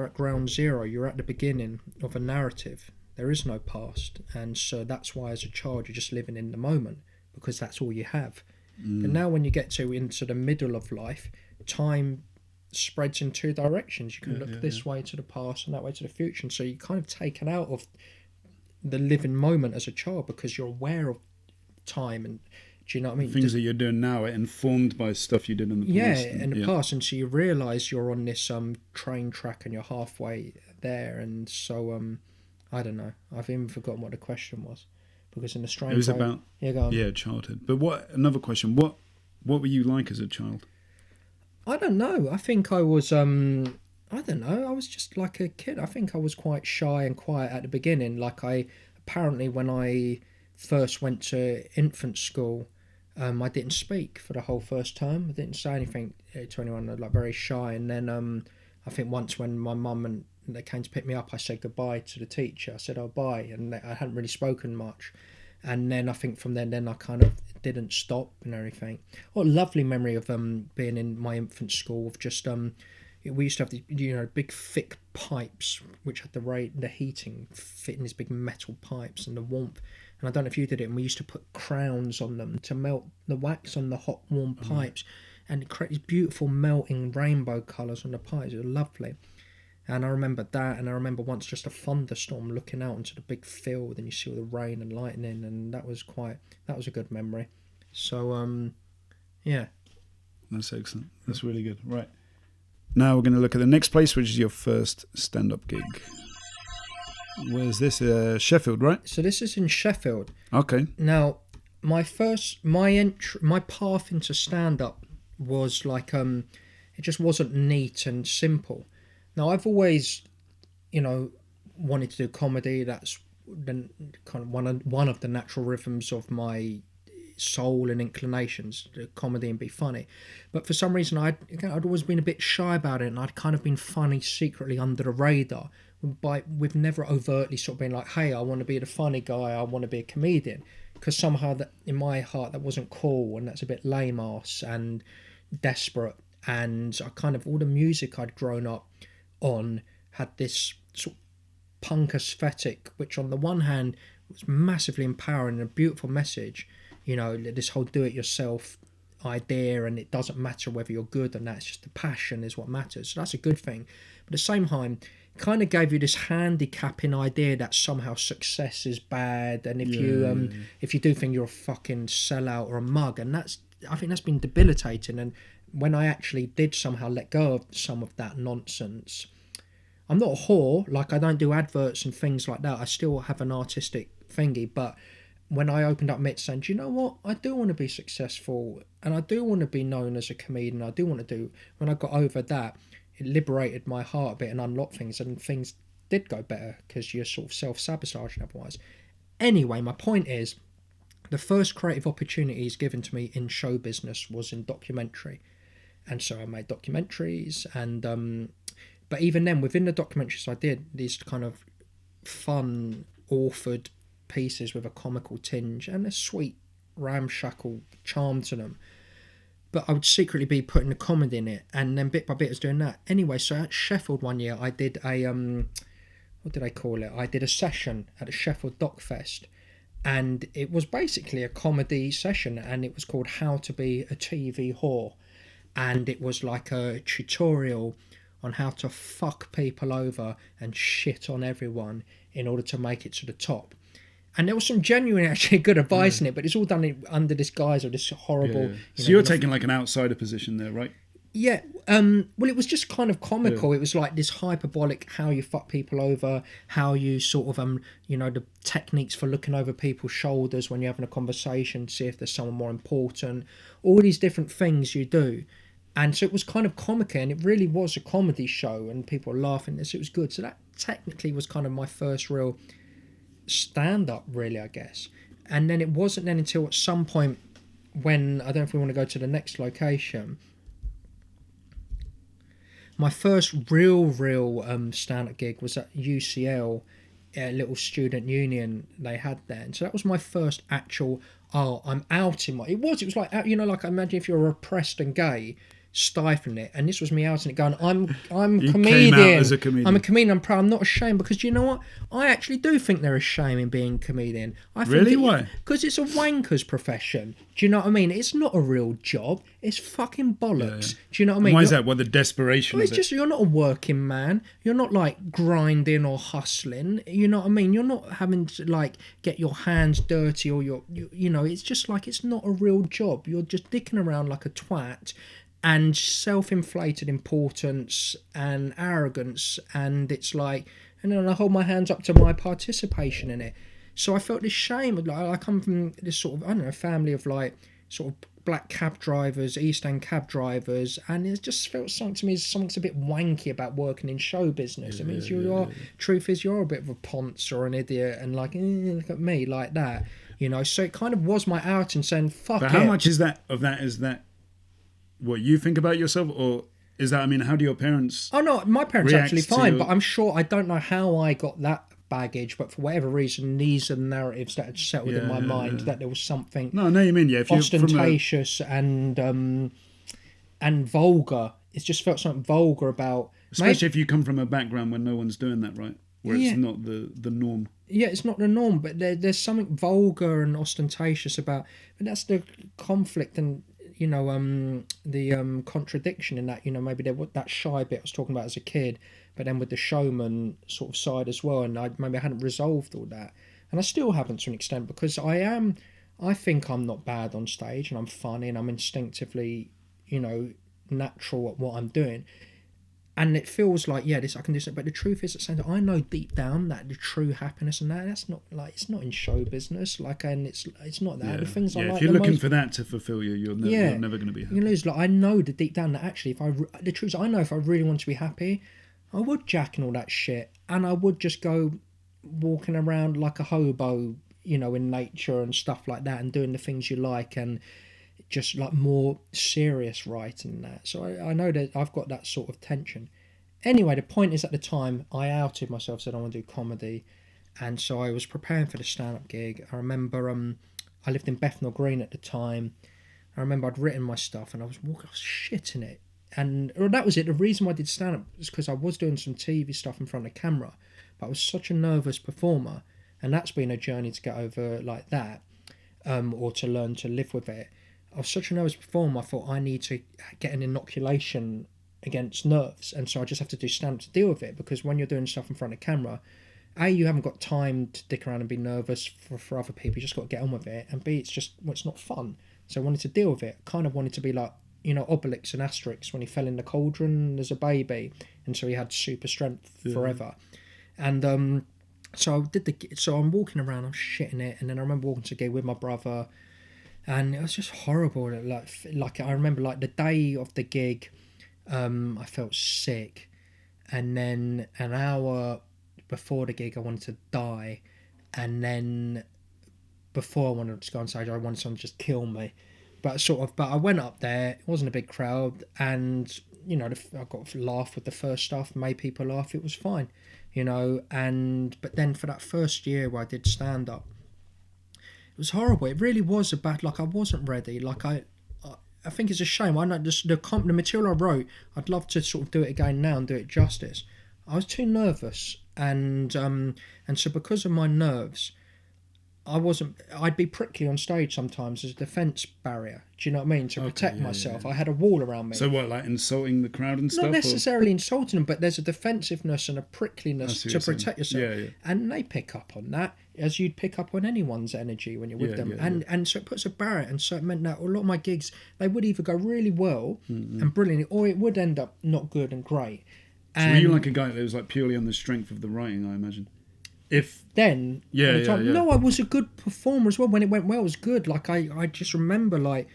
at ground zero. You're at the beginning of a narrative. There is no past, and so that's why as a child you're just living in the moment because that's all you have. But now when you get into the middle of life, time spreads in two directions. You can look this way to the past and that way to the future, and so you're kind of taken out of the living moment as a child because you're aware of time. And do you know what I mean? Things that you're doing now are informed by stuff you did in the past. Yeah, in the past, and so you realise you're on this train track and you're halfway there, and so I don't know. I've even forgotten what the question was because in the strange. It was about childhood. But another question? What were you like as a child? I don't know. I think I was, I don't know. I was just like a kid. I think I was quite shy and quiet at the beginning. Like apparently when I first went to infant school, I didn't speak for the whole first term. I didn't say anything to anyone. I was like very shy. And then I think once when my mum and they came to pick me up, I said goodbye to the teacher. I said, oh, bye. And I hadn't really spoken much. And then I think from then I kind of didn't stop and everything. What a lovely memory of being in my infant school of just we used to have the big thick pipes which had the heating fit in these big metal pipes and the warmth. And I don't know if you did it, and we used to put crowns on them to melt the wax on the hot warm pipes and create these beautiful melting rainbow colours on the pipes. It was lovely. And I remember that, and I remember once just a thunderstorm looking out into the big field, and you see all the rain and lightning, and that was a good memory. So, yeah. That's excellent. That's really good. Right. Now we're going to look at the next place, which is your first stand-up gig. Where's this? Sheffield, right? So this is in Sheffield. Okay. Now, my path into stand-up was like, it just wasn't neat and simple. Now, I've always, wanted to do comedy. That's the kind of one of the natural rhythms of my soul and inclinations, comedy and be funny. But for some reason, I'd always been a bit shy about it, and I'd kind of been funny secretly under the radar. We've never overtly sort of been like, hey, I want to be the funny guy, I want to be a comedian. Because somehow that in my heart, that wasn't cool, and that's a bit lame-ass and desperate. And I kind of, all the music I'd grown up on had this sort of punk aesthetic, which on the one hand was massively empowering and a beautiful message, this whole do-it-yourself idea, and it doesn't matter whether you're good or not, it's just the passion is what matters. So that's a good thing. But at the same time, it kind of gave you this handicapping idea that somehow success is bad, and if you do think you're a fucking sellout or a mug, and I think that's been debilitating. And when I actually did somehow let go of some of that nonsense, I'm not a whore, like I don't do adverts and things like that. I still have an artistic thingy, but when I opened up Mitts saying, do you know what, I do want to be successful and I do want to be known as a comedian, I do want to do, when I got over that, it liberated my heart a bit and unlocked things, and things did go better because you're sort of self-sabotaging otherwise. Anyway, my point is, the first creative opportunities given to me in show business was in documentary. And so I made documentaries, and but even then, within the documentaries I did, these kind of fun, authored pieces with a comical tinge and a sweet, ramshackle charm to them. But I would secretly be putting the comedy in it, and then bit by bit I was doing that. Anyway, so at Sheffield one year, I did a, what did I call it? I did a session at the Sheffield Doc Fest, and it was basically a comedy session, and it was called How to Be a TV Whore. And it was like a tutorial on how to fuck people over and shit on everyone in order to make it to the top. And there was some genuine, actually good advice in it, but it's all done under this guise of this horrible... Yeah. So you're taking like an outsider position there, right? Yeah. Well, it was just kind of comical. Yeah. It was like this hyperbolic how you fuck people over, how you sort of, the techniques for looking over people's shoulders when you're having a conversation to see if there's someone more important, all these different things you do. And so it was kind of comical, and it really was a comedy show, and people were laughing. It was good. So that technically was kind of my first real stand-up, really, I guess. And then it wasn't then until at some point when, I don't know if we want to go to the next location, my first real stand-up gig was at UCL, a little student union they had there. And so that was my first actual, I'm out in my... It was like, like I imagine if you're oppressed and gay, stifling it, and this was me out in it going, I'm a comedian. Came out as a comedian. I'm a comedian, I'm proud, I'm not ashamed, because you know what? I actually do think there is shame in being a comedian. I think really? Why? Because it's a wanker's profession. Do you know what I mean? It's not a real job. It's fucking bollocks. Yeah. Do you know what I mean? Why is that? What, the desperation of it? It's just, you're not a working man. You're not like grinding or hustling. You know what I mean? You're not having to like get your hands dirty, or it's just like, it's not a real job. You're just dicking around like a twat, and self-inflated importance and arrogance, and it's like, and then I hold my hands up to my participation in it. So I felt this shame. Like, I come from this sort of, family of like sort of black cab drivers, East End cab drivers, and it just felt something to me as something's a bit wanky about working in show business. It means truth is, you're a bit of a ponce or an idiot, and like, look at me, like that, So it kind of was my out and saying, fuck it. But how much is that what you think about yourself, or is that, how do your parents... Oh no, my parents are actually fine, but I'm sure, I don't know how I got that baggage, but for whatever reason, these are the narratives that had settled in my mind, that there was something no, I know you mean, if ostentatious and vulgar. It just felt something vulgar about... Especially if you come from a background where no one's doing that, right? Where it's not the norm. Yeah, it's not the norm, but there's something vulgar and ostentatious about... But that's the conflict and... the contradiction in that, maybe there was that shy bit I was talking about as a kid, but then with the showman sort of side as well, and I hadn't resolved all that, and I still haven't to an extent, because I think I'm not bad on stage, and I'm funny, and I'm instinctively, natural at what I'm doing, and it feels like, this I can do something, but the truth is, at the same time, I know deep down that the true happiness and that's not like, it's not in show business, like, and it's not that. The things I like, if you're looking for that to fulfill you, you're never going to be happy. You lose, like, I know that deep down that actually, the truth is, I know if I really want to be happy, I would jack and all that shit, and I would just go walking around like a hobo, in nature and stuff like that, and doing the things you like, and just like more serious writing and that. So I know that I've got that sort of tension. Anyway, the point is, at the time I outed myself, said I want to do comedy, and so I was preparing for the stand-up gig. I remember I lived in Bethnal Green at the time. I remember I'd written my stuff and I was shitting it, and that was it. The reason why I did stand-up was because I was doing some TV stuff in front of the camera, but I was such a nervous performer, and that's been a journey to get over like that, or to learn to live with it. I was such a nervous performer, I thought I need to get an inoculation against nerves, and so I just have to do stand-up to deal with it, because when you're doing stuff in front of camera, A, you haven't got time to dick around and be nervous for other people, you just got to get on with it, and B, it's not fun. So I wanted to deal with it, kind of wanted to be like, Obelix and Asterix when he fell in the cauldron as a baby. until he had super strength forever. And so I'm walking around, I'm shitting it, and then I remember walking to a gig with my brother, and it was just horrible. Like I remember, like the day of the gig, I felt sick, and then an hour before the gig I wanted to die, and then before I wanted to go on stage I wanted someone to just kill me, but I went up there, it wasn't a big crowd, and you know, I got to laugh with the first stuff, made people laugh, it was fine, you know. But then for that first year where I did stand up, it was horrible. It really was like I wasn't ready. Like I think it's a shame. I know the material I wrote, I'd love to sort of do it again now and do it justice. I was too nervous, and so because of my nerves, I'd be prickly on stage sometimes as a defence barrier. Do you know what I mean? To protect myself. I had a wall around me. So what, like insulting the crowd and stuff? Not necessarily insulting them, but there's a defensiveness and a prickliness to protect yourself. Yeah. And they pick up on that, as you'd pick up on anyone's energy when you're with them. And so it puts a barrier, and so it meant that a lot of my gigs, they would either go really well and brilliantly, or it would end up not good and great. So were you like a guy that was like purely on the strength of the writing, I imagine? No, I was a good performer as well. When it went well, it was good. Like I just remember like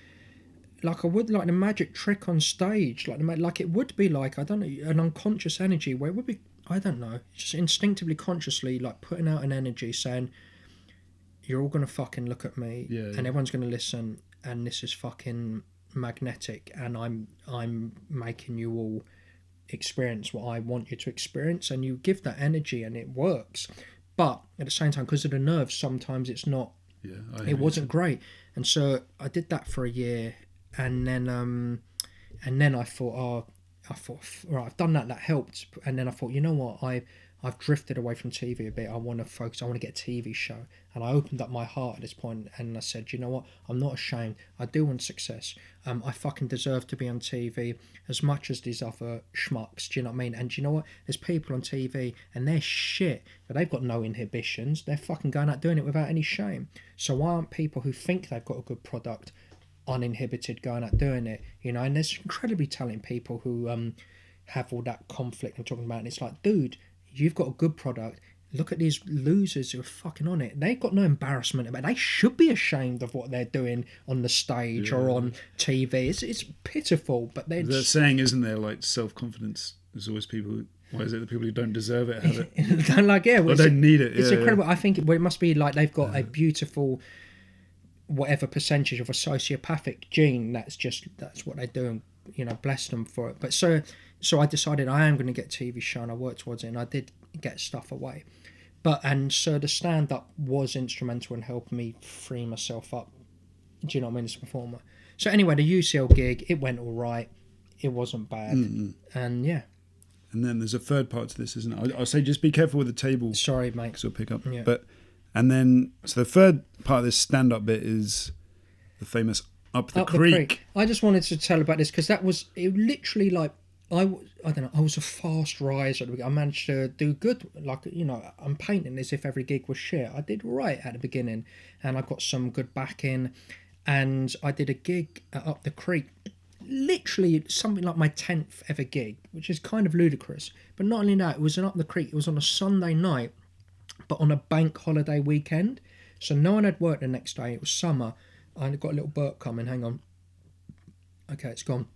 I would like the magic trick on stage, like it would be like, I don't know, an unconscious energy where it would be, I don't know, just instinctively, consciously like putting out an energy saying, you're all gonna fucking look at me, and everyone's gonna listen, and this is fucking magnetic, and I'm making you all experience what I want you to experience, and you give that energy and it works. But at the same time, because of the nerves, sometimes it's not. It wasn't great, and so I did that for a year, and then I thought, right, I've done that. That helped, and then I thought, you know what, I've drifted away from TV a bit. I want to focus. I want to get a TV show, and I opened up my heart at this point, and I said, you know what, I'm not ashamed. I do want success. I fucking deserve to be on TV as much as these other schmucks. Do you know what I mean? And do you know what? There's people on TV and they're shit, but they've got no inhibitions. They're fucking going out doing it without any shame. So why aren't people who think they've got a good product uninhibited going out doing it? You know, and there's incredibly talented people who have all that conflict I'm talking about, and it's like, dude, you've got a good product. Look at these losers who are fucking on it. They've got no embarrassment about it. They should be ashamed of what they're doing on the stage or on TV. It's pitiful, but they're... The saying, isn't there, like, self-confidence? There's always people... Why is it the people who don't deserve it have it? Like, yeah. Or don't need it. It's incredible. I think it must be like they've got a beautiful... whatever percentage of a sociopathic gene, that's what they do, and, you know, bless them for it. But so I decided I am going to get a TV show, and I worked towards it, and I did get stuff away. And so the stand-up was instrumental in helping me free myself up, do you know what I mean, as a performer. So anyway, the UCL gig, it went all right. It wasn't bad. And yeah. And then there's a third part to this, isn't it? I'll say just be careful with the table. Sorry, mate. Because it'll pick up. Yeah. And then, so the third part of this stand-up bit is the famous Up the Creek. I just wanted to tell about this because it literally, like, I don't know, I was a fast riser. I managed to do good. Like, you know, I'm painting as if every gig was shit. I did right at the beginning, and I got some good backing, and I did a gig at Up the Creek. Literally something like my 10th ever gig, which is kind of ludicrous. But not only that, it was in Up the Creek. It was on a Sunday night, but on a bank holiday weekend. So no one had work the next day. It was summer. I got a little burp coming. Hang on. Okay, it's gone.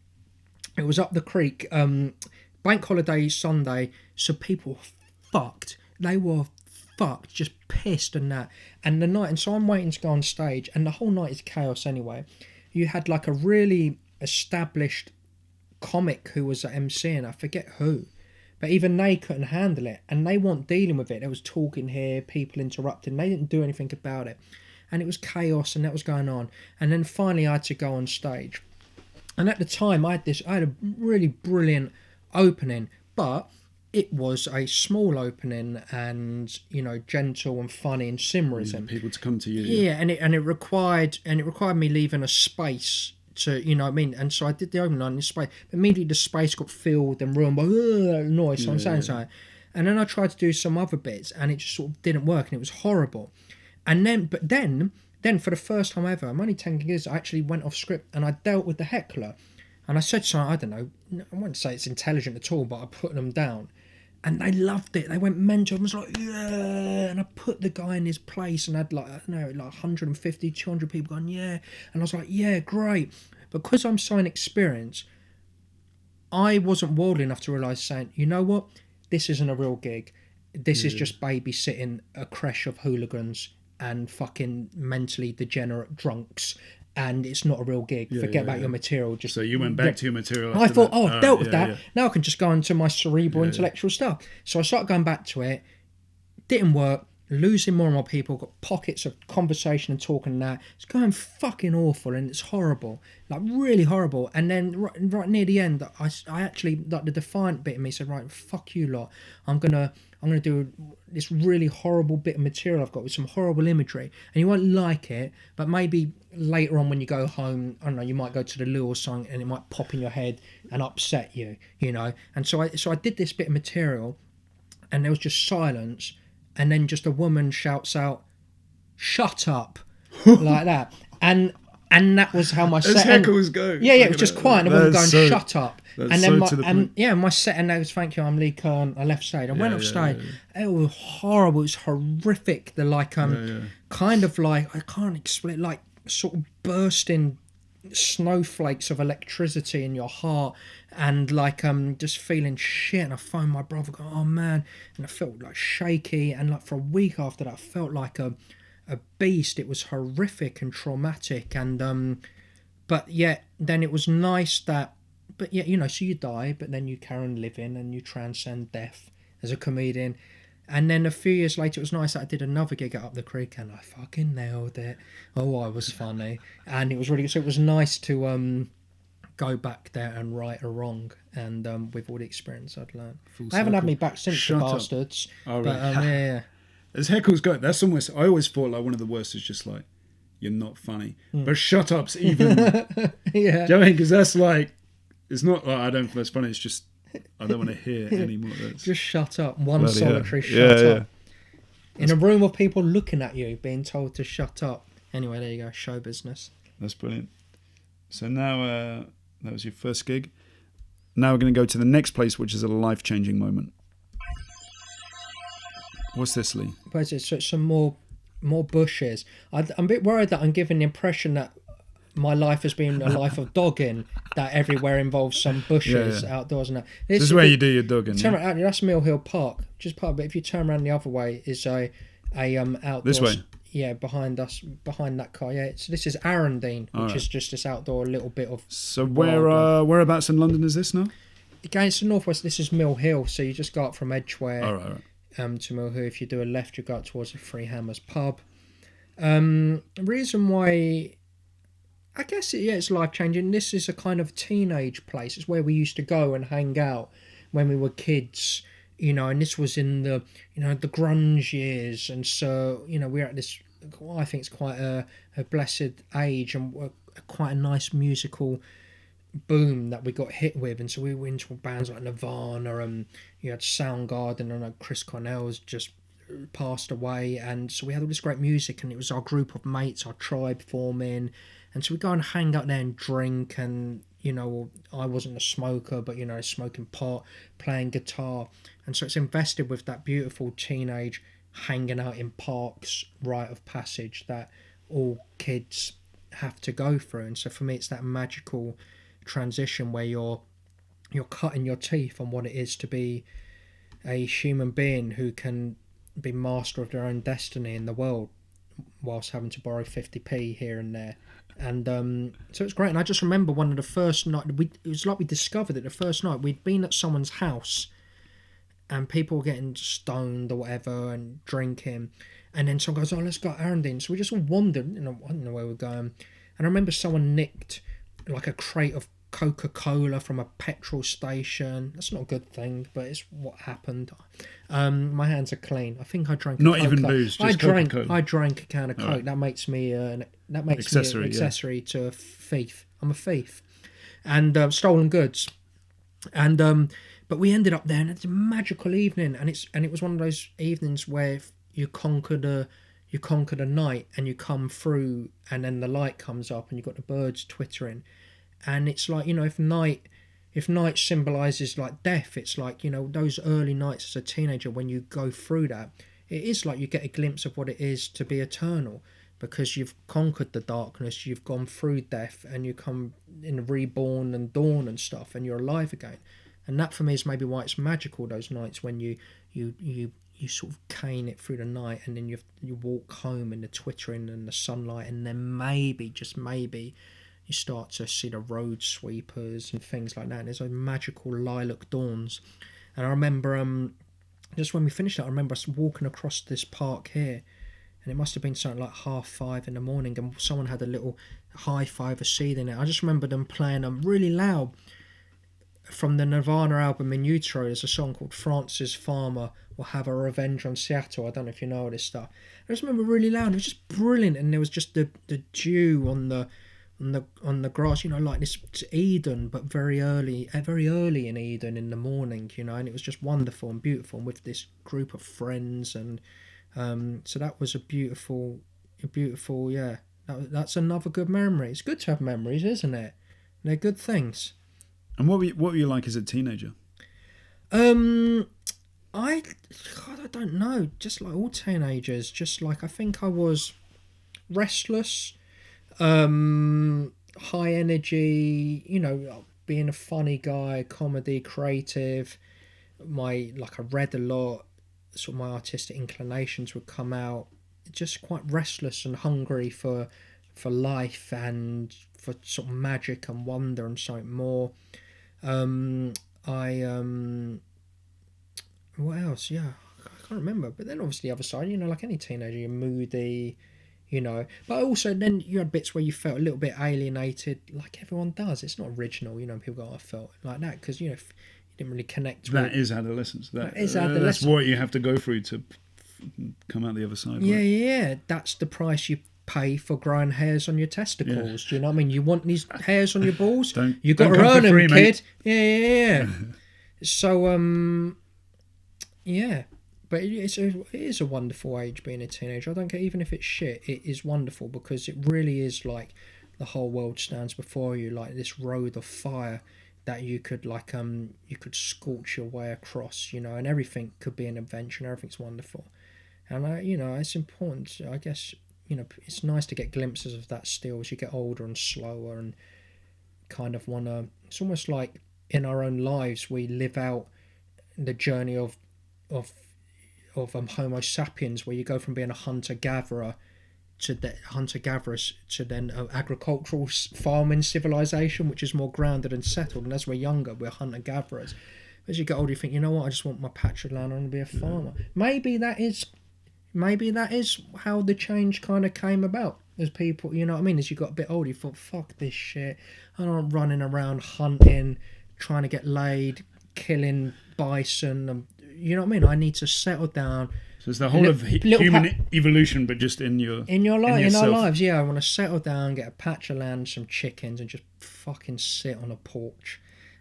It was Up the Creek. Bank holiday Sunday. So people were fucked. They were fucked. Just pissed and that. And the night, and so I'm waiting to go on stage. And the whole night is chaos anyway. You had like a really established comic who was at MC, and I forget who. But even they couldn't handle it, and they weren't dealing with it. There was talking here, people interrupting. They didn't do anything about it, and it was chaos, and that was going on. And then finally, I had to go on stage. And at the time, I had a really brilliant opening, but it was a small opening, and you know, gentle and funny and simmerism. People to come to you. Yeah, and it required me leaving a space. To, you know what I mean? And so I did the opening line in space. But immediately the space got filled and ruined by noise. So I'm saying something. And then I tried to do some other bits, and it just sort of didn't work, and it was horrible. And then for the first time ever, I'm only 10 years, I actually went off script, and I dealt with the heckler. And I said something, I don't know, I wouldn't say it's intelligent at all, but I put them down. And they loved it. They went mental. I was like, yeah. And I put the guy in his place and had like, I don't know, like 150, 200 people going, yeah. And I was like, yeah, great. Because I'm so inexperienced, I wasn't worldly enough to realise saying, you know what? This isn't a real gig. This is just babysitting a creche of hooligans and fucking mentally degenerate drunks. And it's not a real gig. Forget about your material. Just so you went back to your material. I thought, I've dealt with that. Yeah. Now I can just go into my cerebral, intellectual stuff. So I started going back to it. Didn't work. Losing more and more people. Got pockets of conversation and talking and that. It's going fucking awful and it's horrible. Like really horrible. And then right near the end, I actually, like the defiant bit of me said, right, fuck you lot. I'm gonna do this really horrible bit of material I've got with some horrible imagery, and you won't like it, but maybe later on when you go home, I don't know, you might go to the loo or something and it might pop in your head and upset you, you know. And so I did this bit of material, and there was just silence, and then just a woman shouts out, "Shut up," like that, and that was how my set heckles go. Yeah, it was just quiet, and a woman going, so, "Shut up." And then my set, and was, "Thank you, I'm Lee Kern." I left stage. I went off stage. It was horrible. It was horrific. The kind of like, I can't explain, like sort of bursting snowflakes of electricity in your heart, and like just feeling shit. And I phoned my brother, going, "Oh man," and I felt like shaky. And like for a week after that, I felt like a beast. It was horrific and traumatic. And but yet then it was nice that. But yeah, you know, so you die, but then you carry on living and you transcend death as a comedian. And then a few years later, it was nice that I did another gig at Up the Creek and I fucking nailed it. Oh, I was funny. And it was really good. So it was nice to go back there and right a wrong. And with all the experience I'd learned. They haven't had me back since, the bastards. Oh, but, right. yeah. As heckles go, that's almost, I always thought like one of the worst is just like, you're not funny. But shut up's even. Yeah. Do you know what I mean? Because that's like, it's not like I don't think that's funny, it's just I don't want to hear anymore. Just shut up. One bloody solitary hell. shut up. In a room of people looking at you, being told to shut up. Anyway, there you go. Show business. That's brilliant. So now that was your first gig. Now we're going to go to the next place, which is a life-changing moment. What's this, Lee? But it's some more bushes. I'm a bit worried that I'm giving the impression that my life has been a life of dogging, that everywhere involves some bushes outdoors and that. This is where you do your dogging. That's Mill Hill Park, just part of it. If you turn around the other way, is a outdoors. This way. Yeah, behind that car. Yeah, this is Arundine, which is just this outdoor little bit of. So whereabouts in London is this now? Again, it's the northwest. This is Mill Hill, so you just go up from Edgware. All right. To Mill Hill. If you do a left, you go up towards the Three Hammers pub. The reason why, I guess, it's life-changing. This is a kind of teenage place. It's where we used to go and hang out when we were kids, you know, and this was in the, you know, the grunge years. And so, you know, we're at this, I think it's quite a blessed age and quite a nice musical boom that we got hit with. And so we were into bands like Nirvana, and you had Soundgarden, and Chris Cornell's just passed away. And so we had all this great music, and it was our group of mates, our tribe forming. And so we go and hang out there and drink, and, you know, I wasn't a smoker, but, you know, smoking pot, playing guitar. And so it's invested with that beautiful teenage hanging out in parks rite of passage that all kids have to go through. And so for me, it's that magical transition where you're cutting your teeth on what it is to be a human being who can be master of their own destiny in the world whilst having to borrow 50p here and there. And so it's great. And I just remember one of the first night, it was like we discovered it the first night. We'd been at someone's house and people were getting stoned or whatever and drinking. And then someone goes, "Oh, let's go to Arundine." So we just all wandered, you know, I don't know where we're going. And I remember someone nicked like a crate of Coca-Cola from a petrol station. That's not a good thing, but it's what happened. My hands are clean. I think I drank not even booze, just Coca-Cola. I drank a can of Coke. Right. That makes me an accessory to a thief. I'm a thief. And stolen goods. And but we ended up there, and it's a magical evening, and it was one of those evenings where you conquered a night, and you come through, and then the light comes up, and you've got the birds twittering. And it's like, if night symbolizes like death, it's like, those early nights as a teenager when you go through that, it is like you get a glimpse of what it is to be eternal, because you've conquered the darkness, you've gone through death, and you come in reborn and dawn and stuff, and you're alive again. And that for me is maybe why it's magical, those nights when you sort of cane it through the night, and then you walk home in the twittering and the sunlight, and then maybe, just maybe, you start to see the road sweepers and things like that. And there's those magical lilac dawns. And I remember, just when we finished that, I remember us walking across this park here, and it must have been something like 5:30 in the morning, and someone had a little hi-fi CD in it. I just remember them playing them really loud. From the Nirvana album In Utero, there's a song called Francis Farmer Will Have a Revenge on Seattle. I don't know if you know all this stuff. I just remember really loud. It was just brilliant, and there was just the dew on the grass, like this Eden, but very early in Eden in the morning, and it was just wonderful and beautiful, and with this group of friends, and so that was a beautiful, yeah. That's another good memory. It's good to have memories, isn't it? They're good things. And what were you like as a teenager? I don't know. Just like all teenagers, just like I think I was restless, high energy. Being a funny guy, comedy, creative. I read a lot. Sort of my artistic inclinations would come out. Just quite restless and hungry for life and for sort of magic and wonder and something more. What else? Yeah, I can't remember. But then obviously the other side, like any teenager, you're moody, But also then you had bits where you felt a little bit alienated, like everyone does. It's not original, people go, I felt like that, because, you didn't really connect with... That is adolescence. That is adolescence. That's what you have to go through to come out the other side. Yeah, right? yeah. That's the price you pay for growing hairs on your testicles. Do you know what I mean? You want these hairs on your balls? You got to earn them, kid. Mate. Yeah. So, yeah. But it is a wonderful age being a teenager. I don't care, even if it's shit, it is wonderful, because it really is like the whole world stands before you, like this road of fire that you could you could scorch your way across, and everything could be an adventure, and everything's wonderful. And it's important, I guess. It's nice to get glimpses of that still as you get older and slower, and kind of want to... It's almost like in our own lives we live out the journey of Homo sapiens, where you go from being a hunter-gatherer to then an agricultural farming civilization, which is more grounded and settled. And as we're younger, we're hunter-gatherers. As you get older, you think, I just want my patch of land, I want to be a farmer. Maybe that is how the change kind of came about. As people, as you got a bit older, you thought, fuck this shit. I'm not running around hunting, trying to get laid, killing bison. And, I need to settle down. So it's the whole of human evolution, but just in our lives. Yeah, I want to settle down, get a patch of land, some chickens, and just fucking sit on a porch.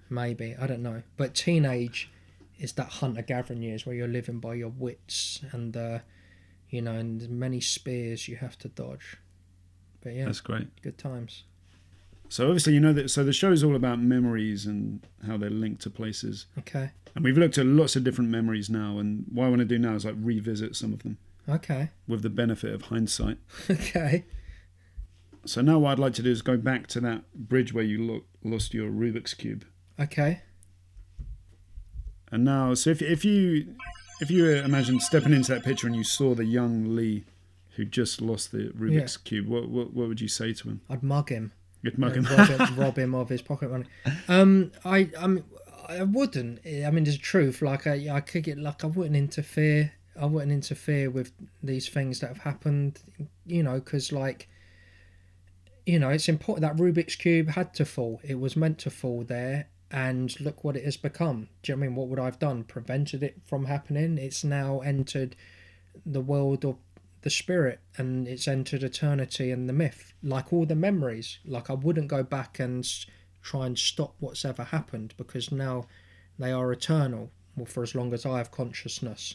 Maybe, I don't know. But teenage is that hunter-gathering years where you're living by your wits, and and many spears you have to dodge. But yeah, that's great. Good times. So obviously, that. So the show is all about memories and how they're linked to places. Okay. And we've looked at lots of different memories now, and what I want to do now is revisit some of them. Okay. With the benefit of hindsight. Okay. So now what I'd like to do is go back to that bridge where you lost your Rubik's Cube. Okay. And now, so if you imagine stepping into that picture and you saw the young Lee who just lost the Rubik's Cube, what would you say to him? I'd mug him. You'd mug him. Rob him of his pocket money. I wouldn't. There's truth. I could get I wouldn't interfere. I wouldn't interfere with these things that have happened. Because it's important. That Rubik's Cube had to fall. It was meant to fall there. And look what it has become. Do you know what I mean? What would I have done? Prevented it from happening? It's now entered the world of the spirit, and it's entered eternity and the myth. Like all the memories. I wouldn't go back and try and stop what's ever happened, because now they are eternal. Well, for as long as I have consciousness,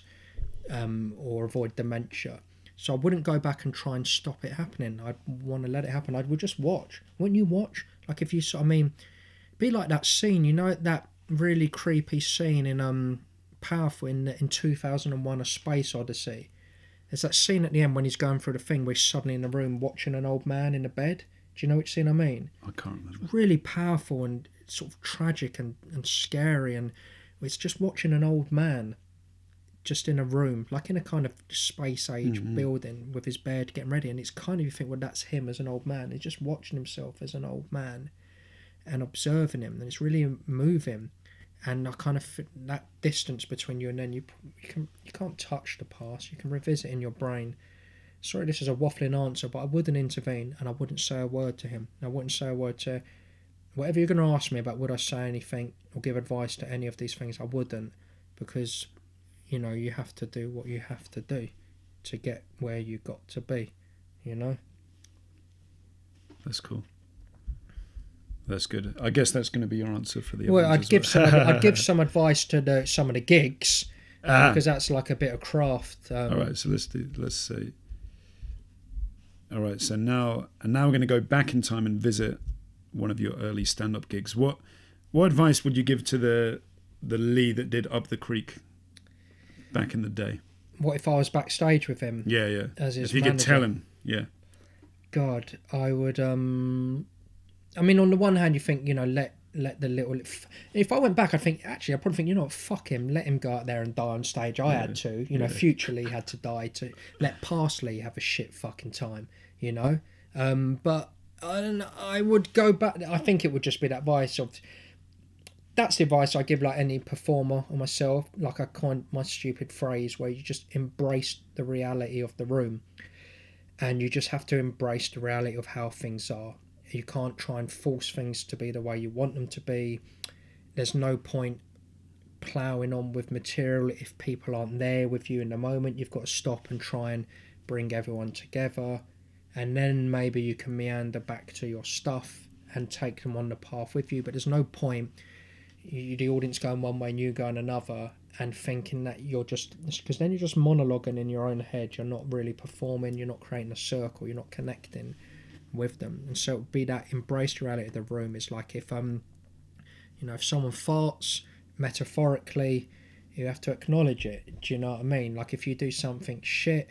or avoid dementia. So I wouldn't go back and try and stop it happening. I'd want to let it happen. I would just watch. Wouldn't you watch? Like if you, I mean, be like that scene, you know, that really creepy scene in Powerful in 2001: A Space Odyssey. There's that scene at the end when he's going through the thing where he's suddenly in the room watching an old man in a bed. Do you know which scene I mean? I can't remember. It's really powerful and sort of tragic and scary, and it's just watching an old man just in a room, like in a kind of space age building with his bed getting ready, and it's kind of, you think, well, that's him as an old man. He's just watching himself as an old man and observing him, and it's really moving. And I kind of, that distance between you and then you can't touch the past. You can revisit in your brain. Sorry, this is a waffling answer, but I wouldn't intervene, and I wouldn't say a word to him. I wouldn't say a word to whatever you're going to ask me about. Would I say anything or give advice to any of these things? I wouldn't, because, you know, you have to do what you have to do to get where you got to be, you know. That's cool. That's good. I guess that's going to be your answer for the. Well, I'd give some advice to some of the gigs, because that's like a bit of craft. All right, so let's say. All right, so now we're going to go back in time and visit one of your early stand-up gigs. What advice would you give to the Lee that did Up the Creek back in the day? What if I was backstage with him? Yeah. As his if you manager? could tell him, yeah. God, I would. I mean, on the one hand, you think, you know, let the little. If I went back, I'd probably think, you know what, fuck him, let him go out there and die on stage. I had to, you know, Future Lee had to die to let past Lee have a shit fucking time, you know. But I would go back. I think it would just be that advice of. That's the advice I give like any performer or myself. Like I coined my stupid phrase where you just embrace the reality of the room, and you just have to embrace the reality of how things are. You can't try and force things to be the way you want them to be. There's no point ploughing on with material if people aren't there with you in the moment. You've got to stop and try and bring everyone together, and then maybe you can meander back to your stuff and take them on the path with you. But there's no point the audience going one way and you going another and thinking that you're just, because then you're just monologuing in your own head. You're not really performing, you're not creating a circle, you're not connecting with them. And so it would be that embrace the reality of the room. It's like if you know, if someone farts, metaphorically, you have to acknowledge it. Do you know what I mean? Like if you do something shit,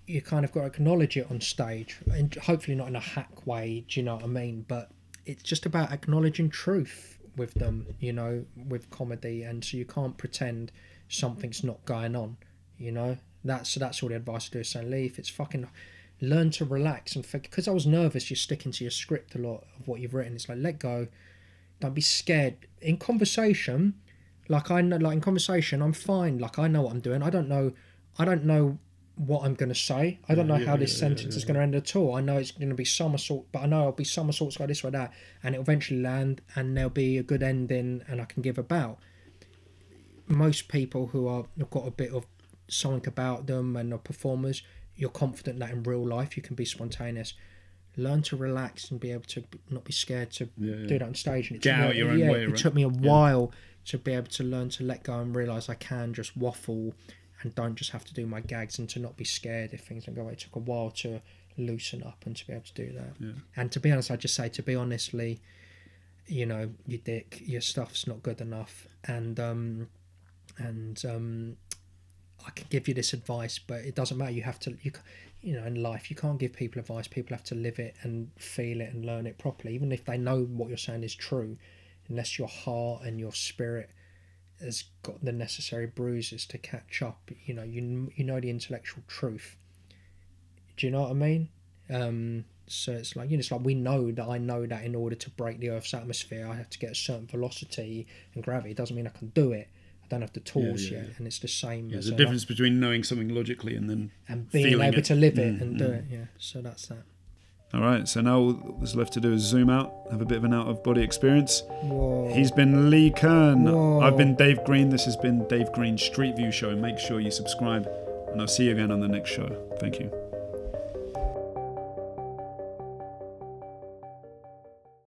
you kind of got to acknowledge it on stage, and hopefully not in a hack way. Do you know what I mean? But it's just about acknowledging truth with them, you know, with comedy. And so you can't pretend something's not going on, you know. That's all the advice I do is saying, Lee, if it's fucking, learn to relax. And because I was nervous, you're sticking to your script a lot of what you've written. It's like, let go, don't be scared. In conversation, like in conversation, I'm fine. Like I know what I'm doing. I don't know what I'm going to say. I don't know how this sentence is going to end at all. I know it's going to be somersault, but I know it'll be somersaults like this or that, and it'll eventually land, and there'll be a good ending, and I can give about. Most people have got a bit of something about them and are performers, you're confident that in real life you can be spontaneous. Learn to relax and be able to not be scared to do that on stage. And get out your own way. It took me a while to be able to learn to let go and realise I can just waffle and don't just have to do my gags, and to not be scared if things don't go away. It took a while to loosen up and to be able to do that. Yeah. And to be honest, I'd just say, to be honestly, you know, you dick, your stuff's not good enough. And I can give you this advice, but it doesn't matter. You have to, you know, in life, you can't give people advice. People have to live it and feel it and learn it properly, even if they know what you're saying is true. Unless your heart and your spirit has got the necessary bruises to catch up, you know, you know the intellectual truth. Do you know what I mean? So it's like, you know, it's like I know that in order to break the Earth's atmosphere, I have to get a certain velocity and gravity. It doesn't mean I can do it. I don't have the tools yet, and it's the same. There's a difference between knowing something logically and being able to live it and do it. Yeah, so that's that. All right, so now all that's left to do is zoom out, have a bit of an out-of-body experience. Whoa. He's been Lee Kern. Whoa. I've been Dave Green. This has been Dave Green's Street View Show. Make sure you subscribe, and I'll see you again on the next show. Thank you.